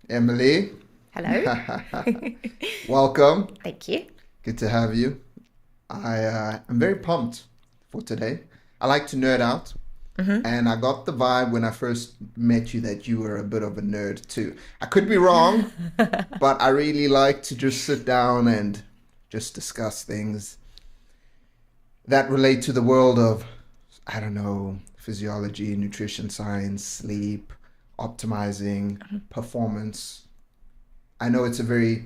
Emily, Hello. welcome. Thank you. Good to have you. I'm very pumped for today. I like to nerd out, Hmm. and I got the vibe when I first met you that you were a bit of a nerd too. I could be wrong, but I really like to just sit down and just discuss things that relate to the world of, I don't know, physiology, nutrition science, sleep, optimizing, performance. I know it's a very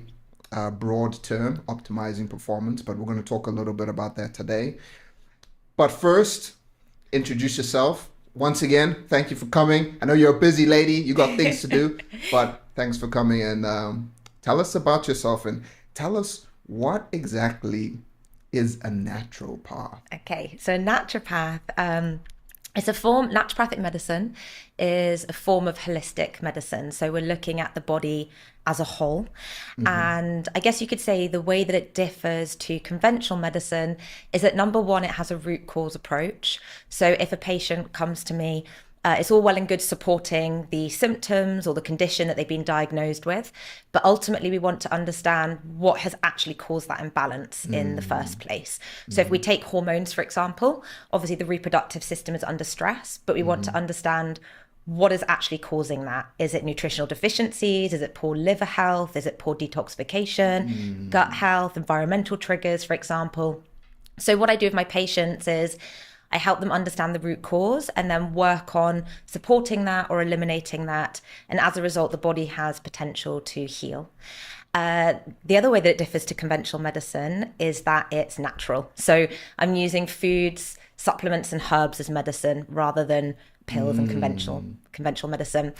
broad term, optimizing performance, but we're going to talk a little bit about that today. But first, introduce yourself. Once again, thank you for coming. I know you're a busy lady, you got things to do, but thanks for coming and tell us about yourself and tell us what exactly is a naturopath. Okay, so naturopath, naturopathic medicine is a form of holistic medicine. So we're looking at the body as a whole. Hmm. And I guess you could say the way that it differs to conventional medicine is that number one, it has a root cause approach. So if a patient comes to me, it's all well and good supporting the symptoms or the condition that they've been diagnosed with, but ultimately we want to understand what has actually caused that imbalance in the first place. So if we Hmm. take hormones, for example, obviously the reproductive system is under stress, but we want to Hmm. understand what is actually causing that. Is it nutritional deficiencies? Is it poor liver health? Is it poor detoxification, gut Hmm. health, environmental triggers, for example? So, what I do with my patients is I help them understand the root cause and then work on supporting that or eliminating that. And as a result, the body has potential to heal. The other way that it differs to conventional medicine is that it's natural. So I'm using foods, supplements, and herbs as medicine rather than pills and Hmm. conventional medicine.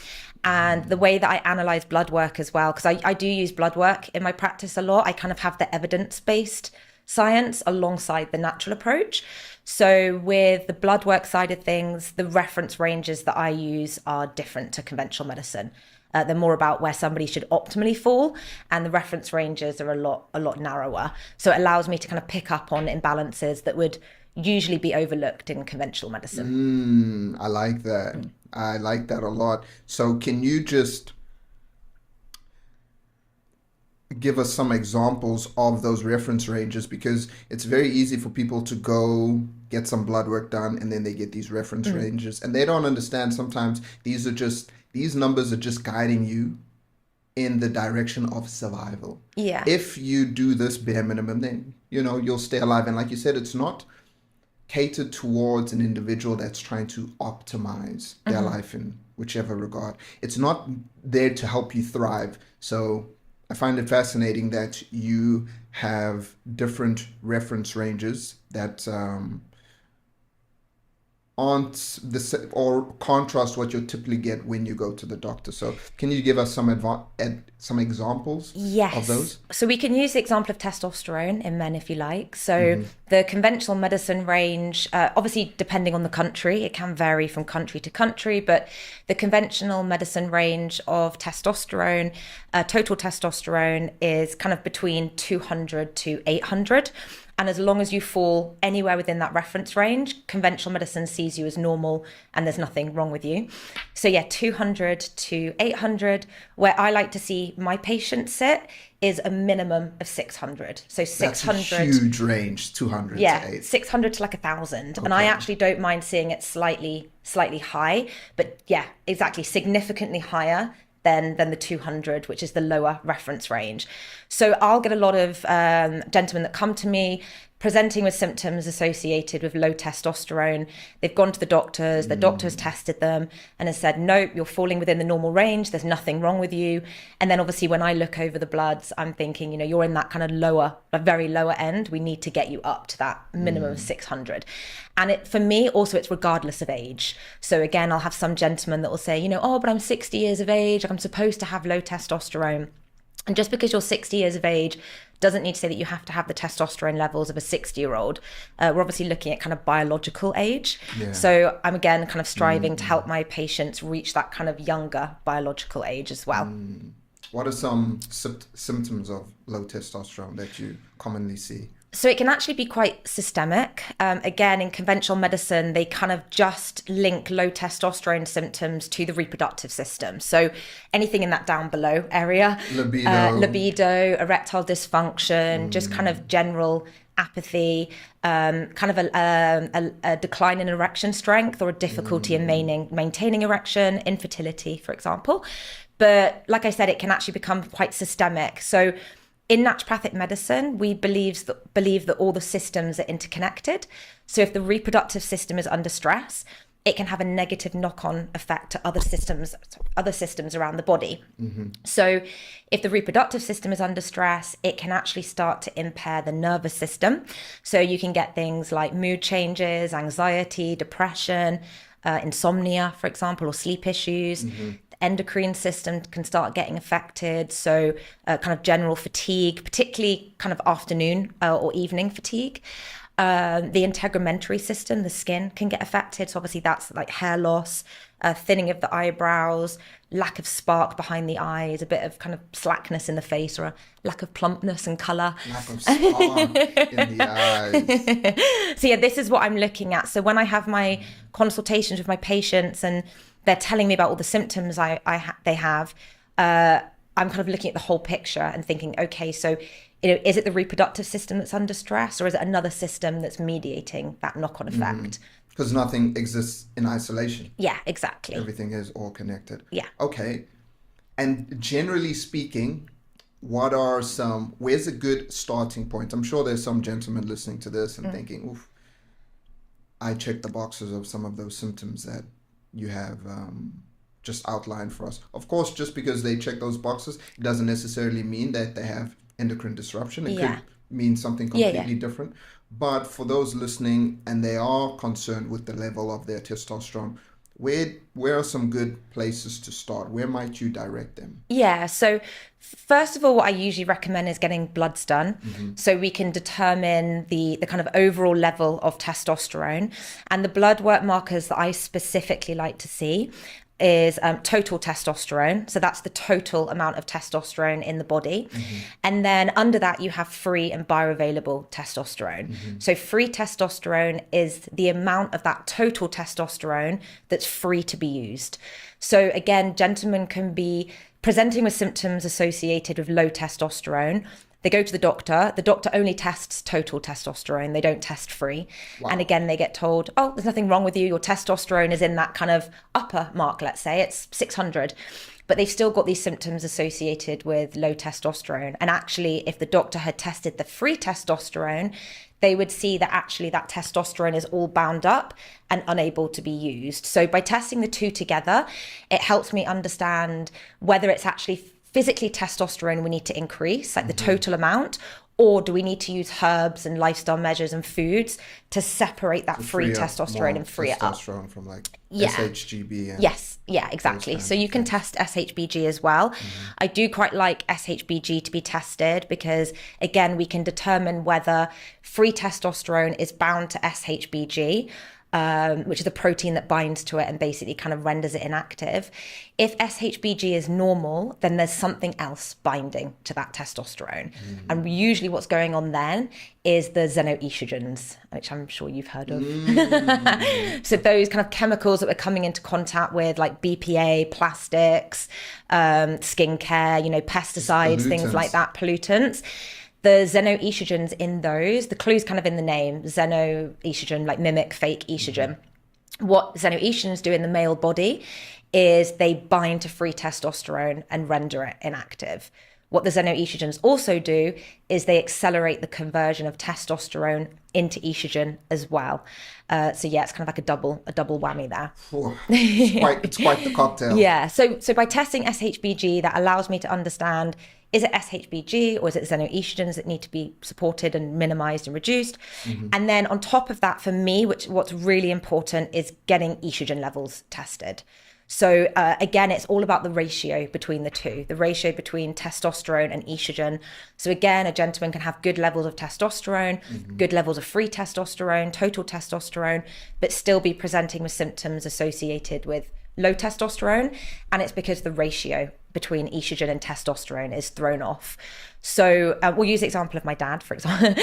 And the way that I analyze blood work as well, because I do use blood work in my practice a lot, I kind of have the evidence based science alongside the natural approach. So, with the blood work side of things, the reference ranges that I use are different to conventional medicine. They're more about where somebody should optimally fall, and the reference ranges are a lot narrower. So, it allows me to kind of pick up on imbalances that would usually be overlooked in conventional medicine. I like that. I like that a lot. So, can you just give us some examples of those reference ranges? Because it's very easy for people to go get some blood work done and then they get these reference Mm. ranges and they don't understand sometimes these numbers are just guiding you in the direction of survival. Yeah. If you do this bare minimum, then you'll stay alive. And like you said, it's not catered towards an individual that's trying to optimize their Hmm. life in whichever regard. It's not there to help you thrive. So I find it fascinating that you have different reference ranges that aren't or contrast what you typically get when you go to the doctor. So can you give us some examples of Yes. those? So we can use the example of testosterone in men if you like. So Mm-hmm. the conventional medicine range, obviously depending on the country, it can vary from country to country, but the conventional medicine range of testosterone, total testosterone is kind of between 200 to 800. And as long as you fall anywhere within that reference range, conventional medicine sees you as normal and there's nothing wrong with you. So, yeah, 200 to 800, where I like to see my patients sit is a minimum of 600. So, That's a 600, huge range, 200 yeah, to 8. 600 to like 1,000. And I Okay. actually don't mind seeing it slightly high, but yeah, exactly, significantly higher than the 200, which is the lower reference range. So I'll get a lot of gentlemen that come to me presenting with symptoms associated with low testosterone. They've gone to the doctor has Mm. tested them and has said, no, you're falling within the normal range. There's nothing wrong with you. And then obviously when I look over the bloods, I'm thinking, you're in that kind of lower, a very lower end. We need to get you up to that minimum of Mm. 600. And for me, also, it's regardless of age. So again, I'll have some gentlemen that will say, oh, but I'm 60 years of age. I'm supposed to have low testosterone. And just because you're 60 years of age doesn't need to say that you have to have the testosterone levels of a 60-year-old. We're obviously looking at kind of biological age. Yeah. So I'm again kind of striving to help Mm. my patients reach that kind of younger biological age as well. Mm. What are some symptoms of low testosterone that you commonly see? So it can actually be quite systemic. Again, in conventional medicine, they kind of just link low testosterone symptoms to the reproductive system. So anything in that down below area, libido, erectile dysfunction, just kind of general apathy, kind of a decline in erection strength or a difficulty in maintaining erection, infertility, for example. But like I said, it can actually become quite systemic. So in naturopathic medicine, we believe that all the systems are interconnected. So if the reproductive system is under stress, it can have a negative knock-on effect to other systems around the body. So if the reproductive system is under stress, it can actually start to impair the nervous system. So you can get things like mood changes, anxiety, depression, insomnia, for example, or sleep issues. Endocrine system can start getting affected. So kind of general fatigue, particularly kind of afternoon or evening fatigue. The integumentary system, the skin, can get affected. So obviously that's like hair loss, thinning of the eyebrows, lack of spark behind the eyes, a bit of kind of slackness in the face, or a lack of plumpness and colour. Lack of spark in the eyes. So yeah, this is what I'm looking at. So when I have my consultations with my patients and they're telling me about all the symptoms they have, I'm kind of looking at the whole picture and thinking, okay, so is it the reproductive system that's under stress, or is it another system that's mediating that knock-on effect? Because nothing exists in isolation. Yeah, exactly. Everything is all connected. Yeah. Okay. And generally speaking, where's a good starting point? I'm sure there's some gentlemen listening to this and thinking, oof, I checked the boxes of some of those symptoms that you have just outlined for us. Of course, just because they check those boxes, it doesn't necessarily mean that they have endocrine disruption. It could mean something completely different. But for those listening and they are concerned with the level of their testosterone, where are some good places to start? Where might you direct them? Yeah, so first of all, what I usually recommend is getting bloods done, so we can determine the kind of overall level of testosterone. And the blood work markers that I specifically like to see is total testosterone. So that's the total amount of testosterone in the body. And then under that, you have free and bioavailable testosterone. So free testosterone is the amount of that total testosterone that's free to be used. So again, gentlemen can be presenting with symptoms associated with low testosterone. They go to the doctor only tests total testosterone. They don't test free. Wow. And again, they get told, oh, there's nothing wrong with you. Your testosterone is in that kind of upper mark, let's say it's 600. But they've still got these symptoms associated with low testosterone. And actually, if the doctor had tested the free testosterone, they would see that actually that testosterone is all bound up and unable to be used. So by testing the two together, it helps me understand whether it's actually physically testosterone we need to increase, like the total amount, or do we need to use herbs and lifestyle measures and foods to separate that free testosterone and free it up? Testosterone from SHGB. And yeah, exactly. So you can test SHBG as well. I do quite like SHBG to be tested because, again, we can determine whether free testosterone is bound to SHBG, which is a protein that binds to it and basically kind of renders it inactive. If SHBG is normal, then there's something else binding to that testosterone. And usually what's going on then is the xenoestrogens, which I'm sure you've heard of. So those kind of chemicals that we're coming into contact with, like BPA, plastics, skincare, pesticides, things like that, pollutants. The xenoestrogens in those, the clue's kind of in the name, xenoestrogen, like mimic fake estrogen. What xenoestrogens do in the male body is they bind to free testosterone and render it inactive. What the xenoestrogens also do is they accelerate the conversion of testosterone into estrogen as well. So yeah, it's kind of like a double whammy there. It's quite the cocktail. Yeah. So by testing SHBG, that allows me to understand, is it SHBG or is it xenoestrogens that need to be supported and minimized and reduced? And then on top of that, for me, what's really important is getting estrogen levels tested. So again, it's all about the ratio between the two, the ratio between testosterone and estrogen. So again, a gentleman can have good levels of testosterone, good levels of free testosterone, total testosterone, but still be presenting with symptoms associated with low testosterone. And it's because the ratio between estrogen and testosterone is thrown off. So we'll use the example of my dad, for example.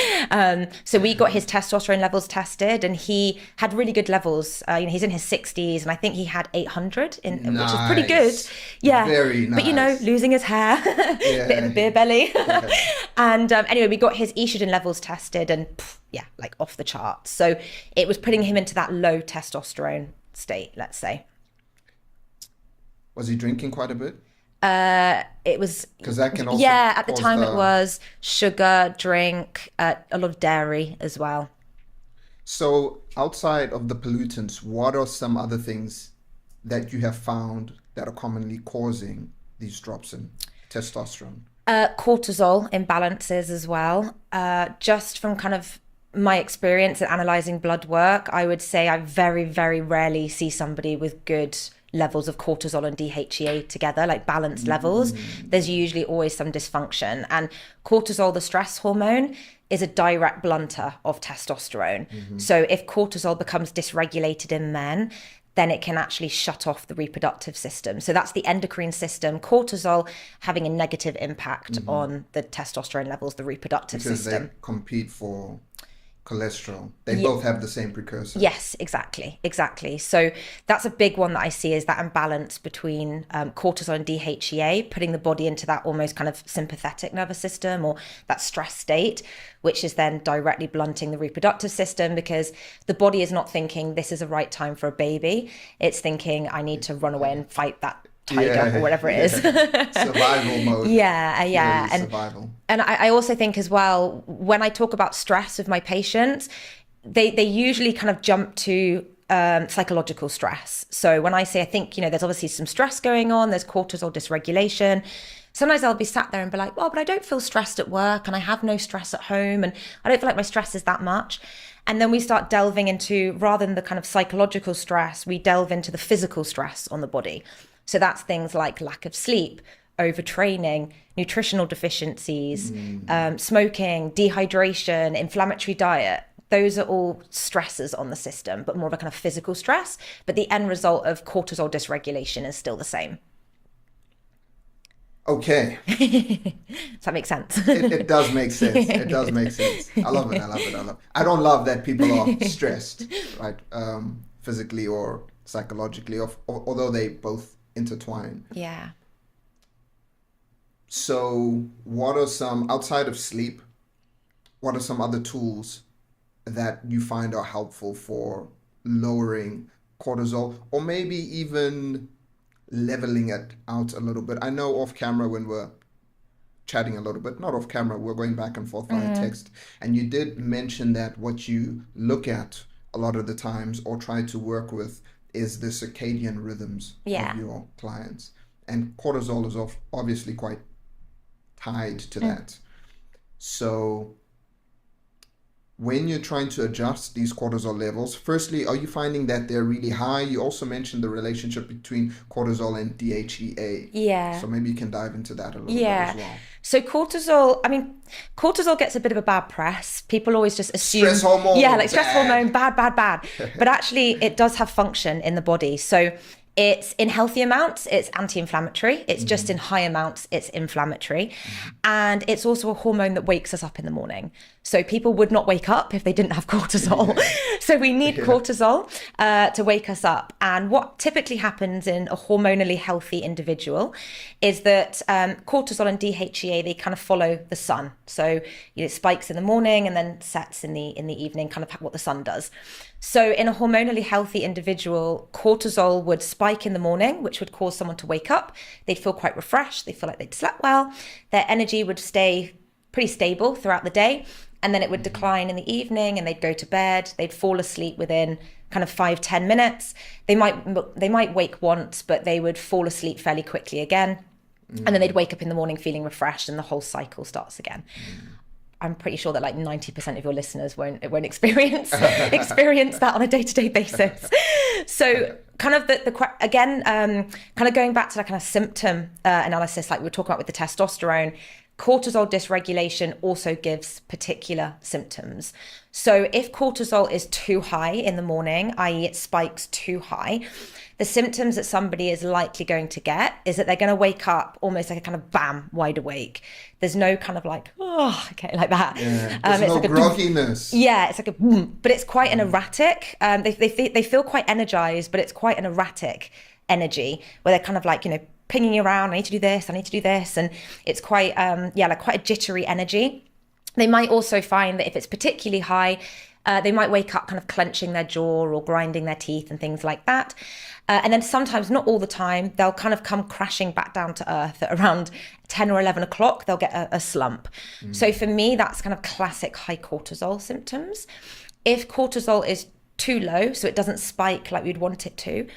So we got his testosterone levels tested, and he had really good levels. He's in his 60s, and I think he had 800, which is pretty good. Yeah, very nice. But losing his hair, bit of a beer belly. Yeah. And anyway, we got his estrogen levels tested, and like off the charts. So it was putting him into that low testosterone state, let's say. Was he drinking quite a bit? It was, because that can also at the time it was sugar, drink, a lot of dairy as well. So outside of the pollutants, what are some other things that you have found that are commonly causing these drops in testosterone? Cortisol imbalances as well. Just from kind of my experience at analyzing blood work, I would say I very, very rarely see somebody with good levels of cortisol and DHEA together, like balanced levels. There's usually always some dysfunction. And cortisol, the stress hormone, is a direct blunter of testosterone. So if cortisol becomes dysregulated in men, then it can actually shut off the reproductive system. So that's the endocrine system, cortisol having a negative impact on the testosterone levels, the reproductive system. Because they compete for cholesterol. They both have the same precursor. Yes, exactly. So that's a big one that I see, is that imbalance between cortisol and DHEA, putting the body into that almost kind of sympathetic nervous system, or that stress state, which is then directly blunting the reproductive system, because the body is not thinking this is a right time for a baby. It's thinking I need to run away and fight that tiger or whatever it is. Survival mode. Yeah. And survival. And I also think as well, when I talk about stress with my patients, they usually kind of jump to psychological stress. So when I say, I think, there's obviously some stress going on, there's cortisol dysregulation. Sometimes I'll be sat there and be like, well, but I don't feel stressed at work, and I have no stress at home, and I don't feel like my stress is that much. And then we start delving into, rather than the kind of psychological stress, we delve into the physical stress on the body. So that's things like lack of sleep, overtraining, nutritional deficiencies, smoking, dehydration, inflammatory diet. Those are all stresses on the system, but more of a kind of physical stress. But the end result of cortisol dysregulation is still the same. Okay. Does that make sense? It does make sense. It does make sense. I love it. I don't love that people are stressed, right? Physically or psychologically, although they both intertwine. Yeah. So what are some, outside of sleep, what are some other tools that you find are helpful for lowering cortisol, or maybe even leveling it out a little bit? I know off camera, when we're chatting a little bit, not off camera, we're going back and forth via text, and you did mention that what you look at a lot of the times or try to work with is the circadian rhythms of your clients, and cortisol is obviously quite tied to that. So when you're trying to adjust these cortisol levels, firstly, are you finding that they're really high? You also mentioned the relationship between cortisol and DHEA. Yeah. So maybe you can dive into that a little bit as well. So cortisol gets a bit of a bad press. People always just assume stress hormone. Yeah, like stress hormone, bad. But actually it does have function in the body. So it's in healthy amounts, it's anti-inflammatory. It's just in high amounts, it's inflammatory. And it's also a hormone that wakes us up in the morning. So people would not wake up if they didn't have cortisol. So we need cortisol to wake us up. And what typically happens in a hormonally healthy individual is that cortisol and DHEA, they kind of follow the sun. So it spikes in the morning and then sets in the evening, kind of what the sun does. So in a hormonally healthy individual, cortisol would spike in the morning, which would cause someone to wake up. They'd feel quite refreshed. They feel like they'd slept well. Their energy would stay pretty stable throughout the day. And then it would decline in the evening, and they'd go to bed. They'd fall asleep within kind of 5-10 minutes. They might wake once, but they would fall asleep fairly quickly again. And then they'd wake up in the morning feeling refreshed, and the whole cycle starts again. I'm pretty sure that like 90% of your listeners won't experience that on a day-to-day basis. So kind of kind of going back to that kind of symptom analysis, like we were talking about with the testosterone, cortisol dysregulation also gives particular symptoms. So if cortisol is too high in the morning, i.e. it spikes too high, the symptoms that somebody is likely going to get is that they're going to wake up almost like a kind of bam, wide awake. There's no kind of like, oh, okay, like that. Yeah, there's no like grogginess. Yeah, it's like a boom, but it's quite an erratic. They feel quite energized, but it's quite an erratic energy where they're kind of like, pinging around. I need to do this. I need to do this, and it's quite, like quite a jittery energy. They might also find that if it's particularly high, they might wake up kind of clenching their jaw or grinding their teeth and things like that. And then sometimes, not all the time, they'll kind of come crashing back down to earth at around 10 or 11 o'clock. They'll get a slump. So for me, that's kind of classic high cortisol symptoms. If cortisol is too low, so it doesn't spike like we'd want it to,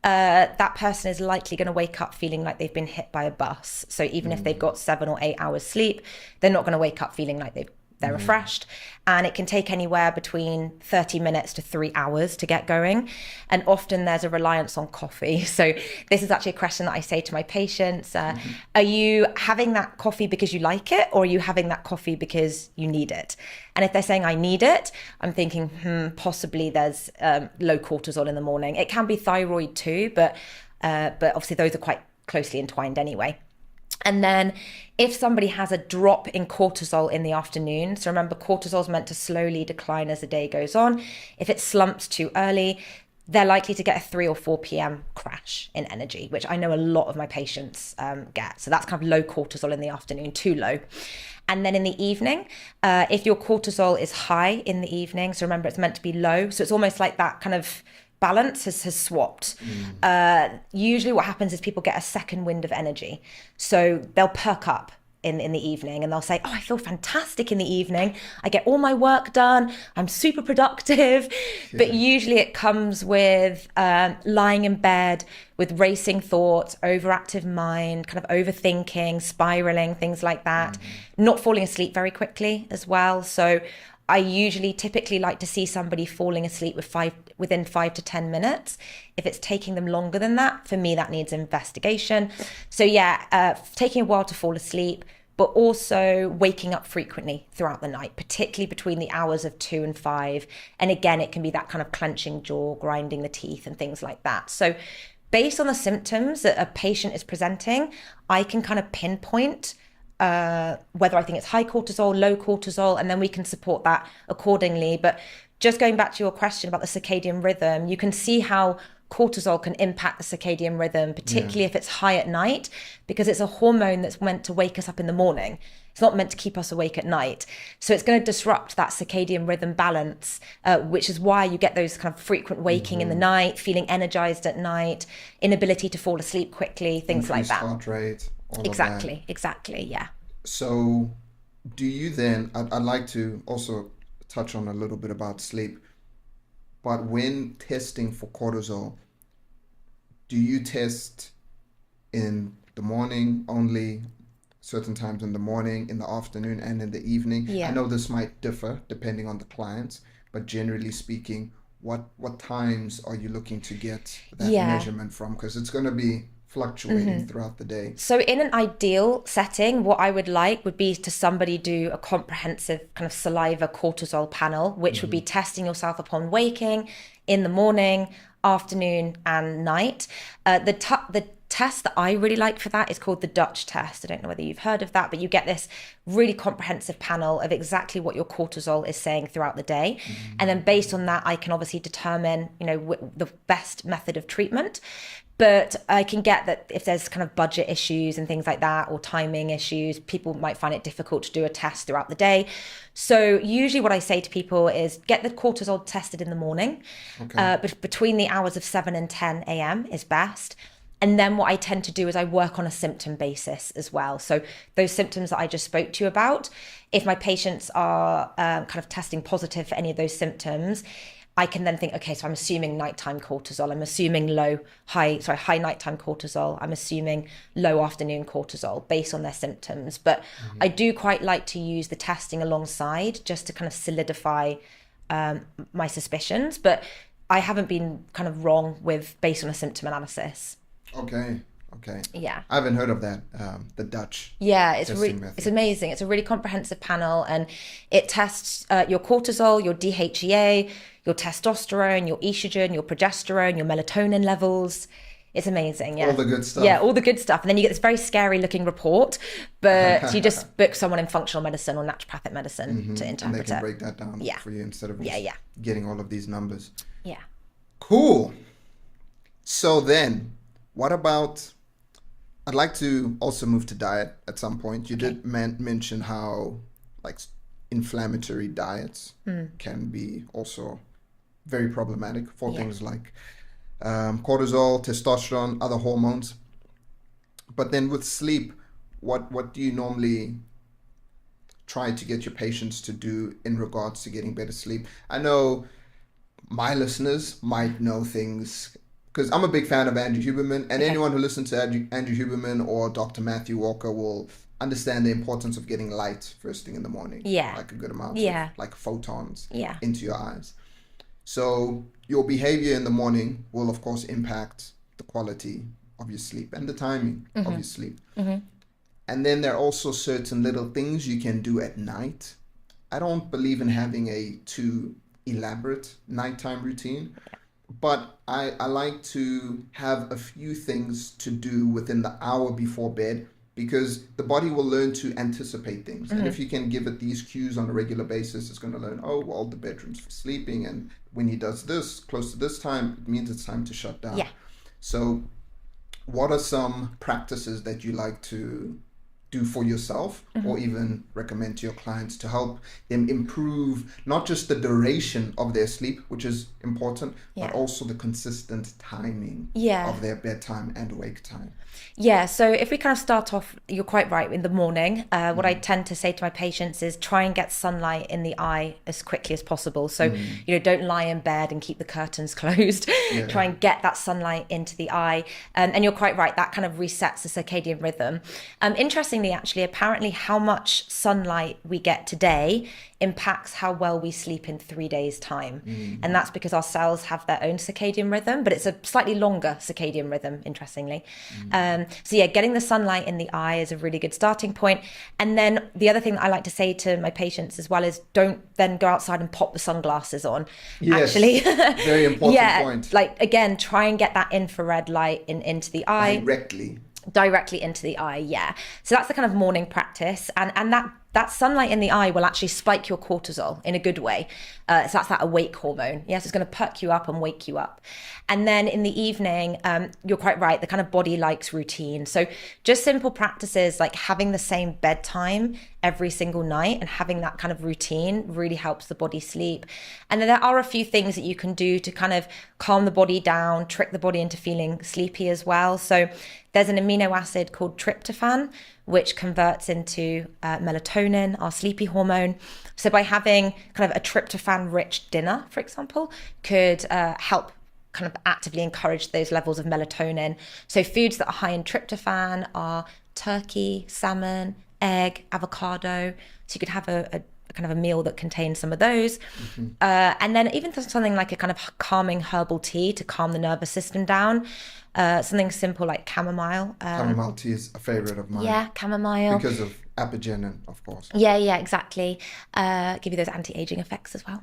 that person is likely going to wake up feeling like they've been hit by a bus. So even if they've got 7 or 8 hours sleep, they're not going to wake up feeling like they're refreshed. And it can take anywhere between 30 minutes to 3 hours to get going. And often there's a reliance on coffee. So this is actually a question that I say to my patients. Are you having that coffee because you like it, or are you having that coffee because you need it? And if they're saying I need it, I'm thinking, possibly there's low cortisol in the morning. It can be thyroid too, but obviously those are quite closely entwined anyway. And then if somebody has a drop in cortisol in the afternoon, so remember cortisol is meant to slowly decline as the day goes on. If it slumps too early, they're likely to get a 3 or 4 p.m. crash in energy, which I know a lot of my patients get. So that's kind of low cortisol in the afternoon, too low. And then in the evening, if your cortisol is high in the evening, so remember it's meant to be low. So it's almost like that kind of balance has swapped. Usually what happens is people get a second wind of energy. So they'll perk up in the evening and they'll say, oh, I feel fantastic in the evening. I get all my work done. I'm super productive. But usually it comes with lying in bed with racing thoughts, overactive mind, kind of overthinking, spiraling, things like that. Not falling asleep very quickly as well. So I typically like to see somebody falling asleep within 5 to 10 minutes. If it's taking them longer than that, for me, that needs investigation. So taking a while to fall asleep, but also waking up frequently throughout the night, particularly between the hours of 2 and 5. And again, it can be that kind of clenching jaw, grinding the teeth and things like that. So based on the symptoms that a patient is presenting, I can kind of pinpoint whether I think it's high cortisol, low cortisol, and then we can support that accordingly. But just going back to your question about the circadian rhythm, you can see how cortisol can impact the circadian rhythm, particularly if it's high at night, because it's a hormone that's meant to wake us up in the morning. It's not meant to keep us awake at night. So it's going to disrupt that circadian rhythm balance, which is why you get those kind of frequent waking in the night, feeling energized at night, inability to fall asleep quickly, things like that. Heart rate. Exactly, yeah. So do you then, I'd like to also touch on a little bit about sleep, but when testing for cortisol, do you test in the morning only, certain times in the morning, in the afternoon, and in the evening? Yeah. I know this might differ depending on the clients, but generally speaking, what times are you looking to get that measurement from? Because it's going to be fluctuating throughout the day. So in an ideal setting, what I would like would be to somebody do a comprehensive kind of saliva cortisol panel, which would be testing yourself upon waking in the morning, afternoon and night. The test that I really like for that is called the Dutch test. I don't know whether you've heard of that, but you get this really comprehensive panel of exactly what your cortisol is saying throughout the day. And then based on that, I can obviously determine, the best method of treatment. But I can get that if there's kind of budget issues and things like that, or timing issues, people might find it difficult to do a test throughout the day. So usually what I say to people is get the cortisol tested in the morning, but between the hours of 7 and 10 a.m. is best. And then what I tend to do is I work on a symptom basis as well. So those symptoms that I just spoke to you about, if my patients are kind of testing positive for any of those symptoms, I can then think, okay, so I'm assuming nighttime cortisol. I'm assuming high nighttime cortisol. I'm assuming low afternoon cortisol based on their symptoms. But I do quite like to use the testing alongside just to kind of solidify my suspicions. But I haven't been kind of wrong based on a symptom analysis. Okay. Okay. Yeah. I haven't heard of that. The Dutch Yeah, it's testing really, method. it's amazing. It's a really comprehensive panel, and it tests your cortisol, your DHEA, your testosterone, your estrogen, your progesterone, your melatonin levels. It's amazing. Yeah. All the good stuff. Yeah, all the good stuff. And then you get this very scary looking report, but you just book someone in functional medicine or naturopathic medicine to And they interpret can it. break that down Yeah. for you instead of Yeah, just yeah. getting all of these numbers. Yeah. Cool. So then, what about? I'd like to also move to diet at some point. You did mention how like inflammatory diets can be also very problematic for things like cortisol, testosterone, other hormones. But then with sleep, what do you normally try to get your patients to do in regards to getting better sleep? I know my listeners might know things because I'm a big fan of Andrew Huberman, and anyone who listens to Andrew Huberman or Dr. Matthew Walker will understand the importance of getting light first thing in the morning. Yeah. Like a good amount Yeah. of like photons Yeah. into your eyes. So your behavior in the morning will of course impact the quality of your sleep and the timing of your sleep. And then there are also certain little things you can do at night. I don't believe in having a too elaborate nighttime routine, but I like to have a few things to do within the hour before bed, because the body will learn to anticipate things. And if you can give it these cues on a regular basis, it's going to learn, oh, well, the bedroom's for sleeping. And when he does this close to this time, it means it's time to shut down. Yeah. So what are some practices that you like to do for yourself or even recommend to your clients to help them improve not just the duration of their sleep, which is important, but also the consistent timing of their bedtime and wake time? Yeah, so if we kind of start off, you're quite right, in the morning, what I tend to say to my patients is try and get sunlight in the eye as quickly as possible. So, don't lie in bed and keep the curtains closed. Try and get that sunlight into the eye. And you're quite right, that kind of resets the circadian rhythm. Interestingly, actually, apparently how much sunlight we get today impacts how well we sleep in 3 days' time. And that's because our cells have their own circadian rhythm, but it's a slightly longer circadian rhythm, interestingly. So yeah, getting the sunlight in the eye is a really good starting point. And then the other thing that I like to say to my patients as well is don't then go outside and pop the sunglasses on. Yes, actually. very important point. Like again, try and get that infrared light into the eye. Directly into the eye, yeah. So that's the kind of morning practice, and that sunlight in the eye will actually spike your cortisol in a good way. So that's that awake hormone. Yes, it's going to perk you up and wake you up. And then in the evening, you're quite right, the kind of body likes routine. So just simple practices like having the same bedtime every single night and having that kind of routine really helps the body sleep. And then there are a few things that you can do to kind of calm the body down, trick the body into feeling sleepy as well. So there's an amino acid called tryptophan, which converts into melatonin, our sleepy hormone. So by having kind of a tryptophan-rich dinner, for example, could help kind of actively encourage those levels of melatonin. So foods that are high in tryptophan are turkey, salmon, egg, avocado. So you could have a kind of a meal that contains some of those. And then even something like a kind of calming herbal tea to calm the nervous system down. Something simple like chamomile. Chamomile tea is a favorite of mine. Yeah, chamomile. Because of apigenin, of course. Yeah, exactly. Give you those anti-aging effects as well.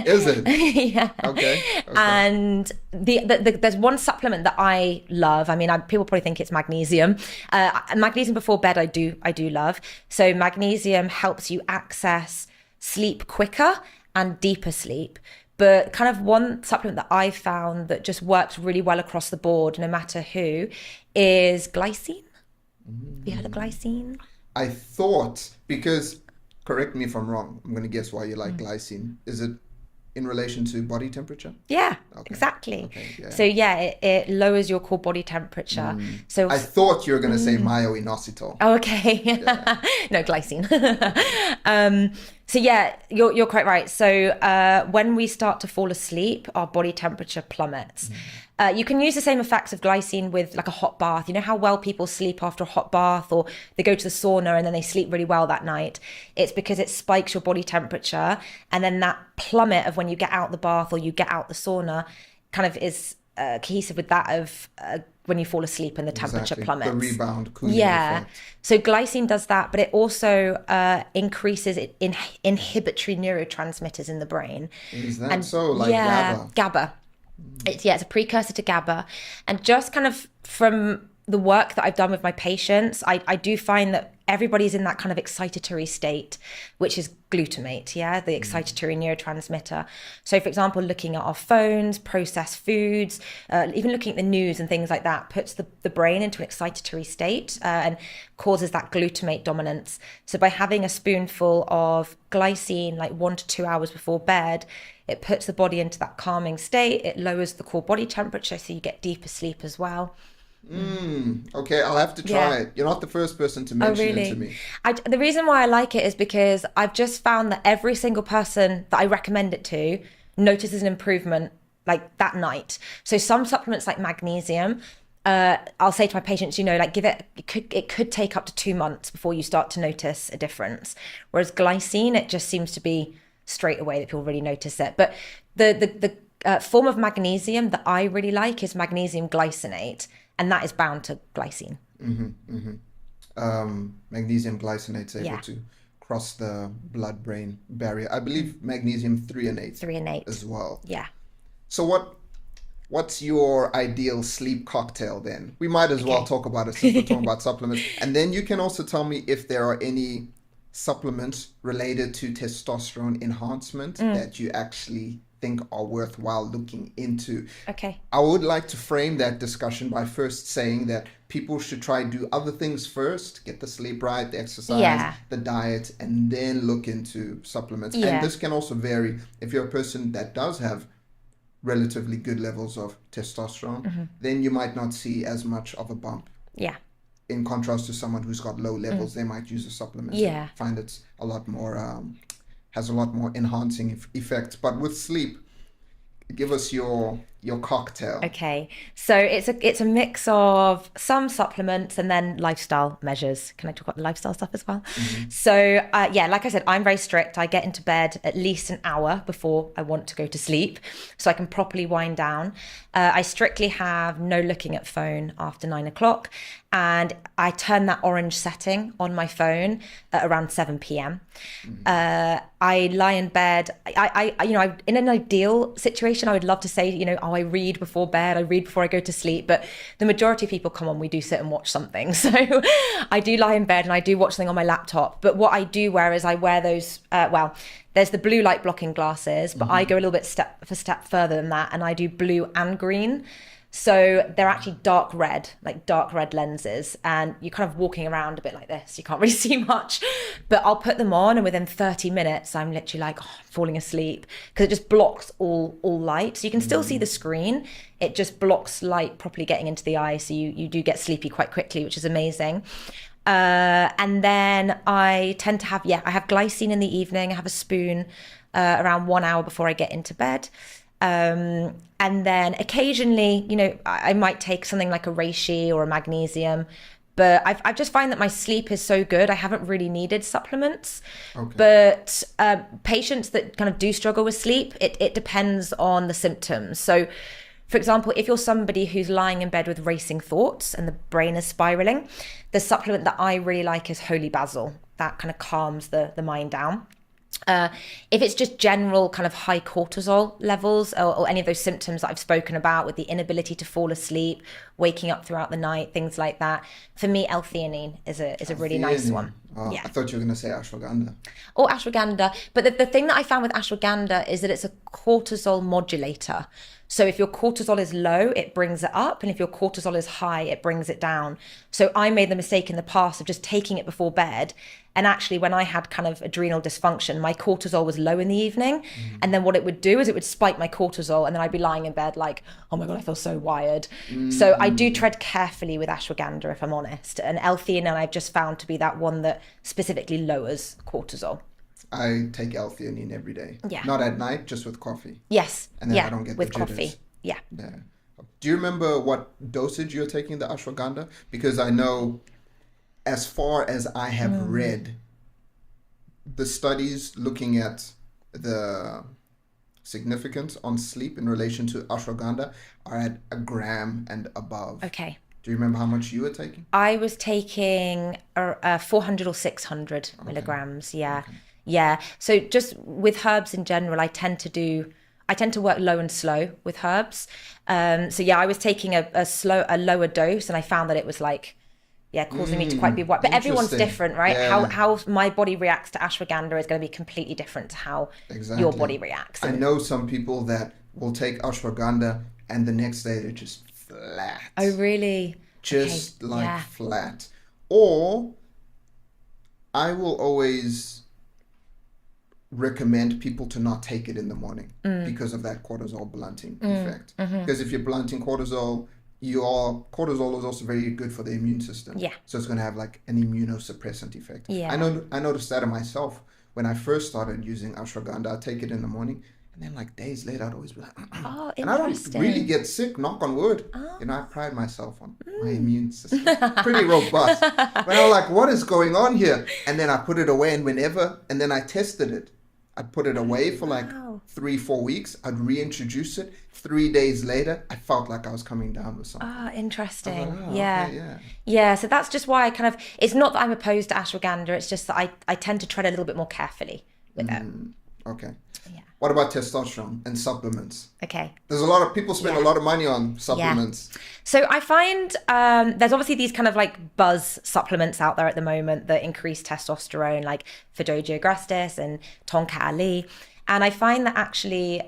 Is it? Yeah. Okay. And there's one supplement that I love. I mean, people probably think it's magnesium. Magnesium before bed, I do love. So magnesium helps you access sleep quicker and deeper sleep. But kind of one supplement that I found that just works really well across the board, no matter who, is glycine. Have you heard of glycine? I thought, because, correct me if I'm wrong, I'm going to guess why you like glycine. Is it in relation to body temperature? Yeah, exactly. Okay, yeah. So yeah, it lowers your core body temperature. So I thought you were going to say myo-inositol. Oh, okay. Yeah. No, glycine. So yeah, you're quite right. So when we start to fall asleep, our body temperature plummets. You can use the same effects of glycine with like a hot bath. You know how well people sleep after a hot bath, or they go to the sauna and then they sleep really well that night? It's because it spikes your body temperature, and then that plummet of when you get out the bath or you get out the sauna kind of is cohesive with that of when you fall asleep and the temperature plummets. The rebound cooling Yeah. effect. So glycine does that, but it also increases inhibitory neurotransmitters in the brain. Is that so? Like GABA? GABA. It's a precursor to GABA. And just kind of from the work that I've done with my patients, I do find that everybody's in that kind of excitatory state, which is glutamate, the excitatory neurotransmitter. So, for example, looking at our phones, processed foods, even looking at the news and things like that puts the brain into an excitatory state and causes that glutamate dominance. So by having a spoonful of glycine like 1 to 2 hours before bed, it puts the body into that calming state. It lowers the core body temperature, so you get deeper sleep as well. Okay, I'll have to try it. You're not the first person to mention it to me. The reason why I like it is because I've just found that every single person that I recommend it to notices an improvement like that night. So some supplements like magnesium, I'll say to my patients, like it could take up to 2 months before you start to notice a difference. Whereas glycine, it just seems to be straight away that people really notice it. But the form of magnesium that I really like is magnesium glycinate. And that is bound to glycine. Magnesium glycinate's able to cross the blood-brain barrier. I believe magnesium threonate as well. Yeah. So what's your ideal sleep cocktail then? We might as well talk about it since we're talking about supplements. And then you can also tell me if there are any supplements related to testosterone enhancement that you actually think are worthwhile looking into. Okay. I would like to frame that discussion by first saying that people should try to do other things first, get the sleep right, the exercise, the diet, and then look into supplements. And this can also vary. If you're a person that does have relatively good levels of testosterone, then you might not see as much of a bump. Yeah. In contrast to someone who's got low levels, they might use a supplement and find it's a lot more has a lot more enhancing effects. But with sleep, give us your cocktail. Okay, so it's a mix of some supplements and then lifestyle measures. Can I talk about the lifestyle stuff as well? So like I said, I'm very strict. I get into bed at least an hour before I want to go to sleep, so I can properly wind down. I strictly have no looking at phone after 9 o'clock, and I turn that orange setting on my phone at around 7 p.m. I lie in bed. I in an ideal situation, I would love to say, I read before bed, I read before I go to sleep, but the majority of people come on, we do sit and watch something. So I do lie in bed and I do watch something on my laptop. But what I do wear is I wear those, there's the blue light blocking glasses, but I go a little bit step further than that, and I do blue and green. So they're actually dark red lenses, and you're kind of walking around a bit like this. You can't really see much, but I'll put them on, and within 30 minutes, I'm literally like, I'm falling asleep, because it just blocks all light. So you can still see the screen. It just blocks light properly getting into the eye. So you do get sleepy quite quickly, which is amazing. And then I tend to have, I have glycine in the evening. I have a spoon around 1 hour before I get into bed. And then occasionally, I might take something like a reishi or a magnesium, but I've just find that my sleep is so good, I haven't really needed supplements. Okay. But patients that kind of do struggle with sleep, it depends on the symptoms. So, for example, if you're somebody who's lying in bed with racing thoughts and the brain is spiraling, the supplement that I really like is holy basil. That kind of calms the mind down. If it's just general kind of high cortisol levels or any of those symptoms that I've spoken about, with the inability to fall asleep, waking up throughout the night, things like that, for me, L-theanine is a really nice one. Oh, I thought you were going to say ashwagandha. Or ashwagandha. But the thing that I found with ashwagandha is that it's a cortisol modulator. So if your cortisol is low, it brings it up. And if your cortisol is high, it brings it down. So I made the mistake in the past of just taking it before bed. And actually, when I had kind of adrenal dysfunction, my cortisol was low in the evening. And then what it would do is it would spike my cortisol. And then I'd be lying in bed like, oh my God, I feel so wired. So I do tread carefully with ashwagandha, if I'm honest. And L-theanine I've just found to be that one that specifically lowers cortisol. I take L-theanine every day. Yeah. Not at night, just with coffee. Yes. And then I don't get with the jitters. coffee. Yeah. Do you remember what dosage you're taking the ashwagandha? Because I know, as far as I have read, the studies looking at the significance on sleep in relation to ashwagandha are at a gram and above. Okay. Do you remember how much you were taking? I was taking 400 or 600 milligrams. Yeah. Okay. Yeah. So just with herbs in general, I tend to work low and slow with herbs. So yeah, I was taking a lower dose, and I found that it was like, yeah, causing me to quite be white. But everyone's Interesting. different, right? Yeah. How my body reacts to ashwagandha is going to be completely different to how your body reacts. I know some people that will take ashwagandha and the next day they're just flat. Oh, really? Just Okay. like Yeah. flat. Or I will always recommend people to not take it in the morning because of that cortisol blunting effect. Because if you're blunting cortisol, cortisol is also very good for the immune system. Yeah. So it's going to have like an immunosuppressant effect. Yeah. I noticed that in myself when I first started using ashwagandha. I'd take it in the morning, and then like days later, I'd always be like, Oh, and I don't interesting. really get sick, knock on wood. You know, I pride myself on my immune system. Pretty robust. But I'm like, what is going on here? And then I put it away, and then I tested it. I'd put it away for like Wow. 3-4 weeks. I'd reintroduce it. 3 days later, I felt like I was coming down with something. Ah, interesting. Oh, Yeah. okay, yeah. Yeah, so that's just why it's not that I'm opposed to ashwagandha, it's just that I tend to tread a little bit more carefully with it. Okay. Yeah. What about testosterone and supplements? Okay. There's a lot of people spend a lot of money on supplements. So I find there's obviously these kind of like buzz supplements out there at the moment that increase testosterone, like Fidogia agrestis and Tonka Ali. And I find that actually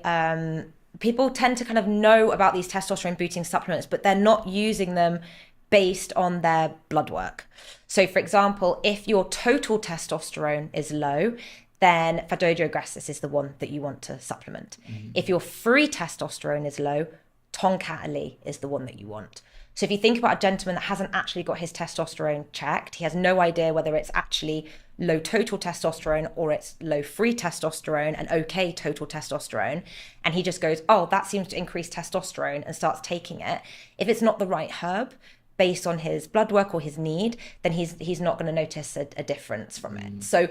people tend to kind of know about these testosterone boosting supplements, but they're not using them based on their blood work. So for example, if your total testosterone is low, then Fidogia agrestis is the one that you want to supplement. If your free testosterone is low, Tonka Ali is the one that you want. So if you think about a gentleman that hasn't actually got his testosterone checked, he has no idea whether it's actually low total testosterone or it's low free testosterone and okay total testosterone, and he just goes, oh, that seems to increase testosterone, and starts taking it. If it's not the right herb based on his blood work or his need, then he's not going to notice a difference from it. So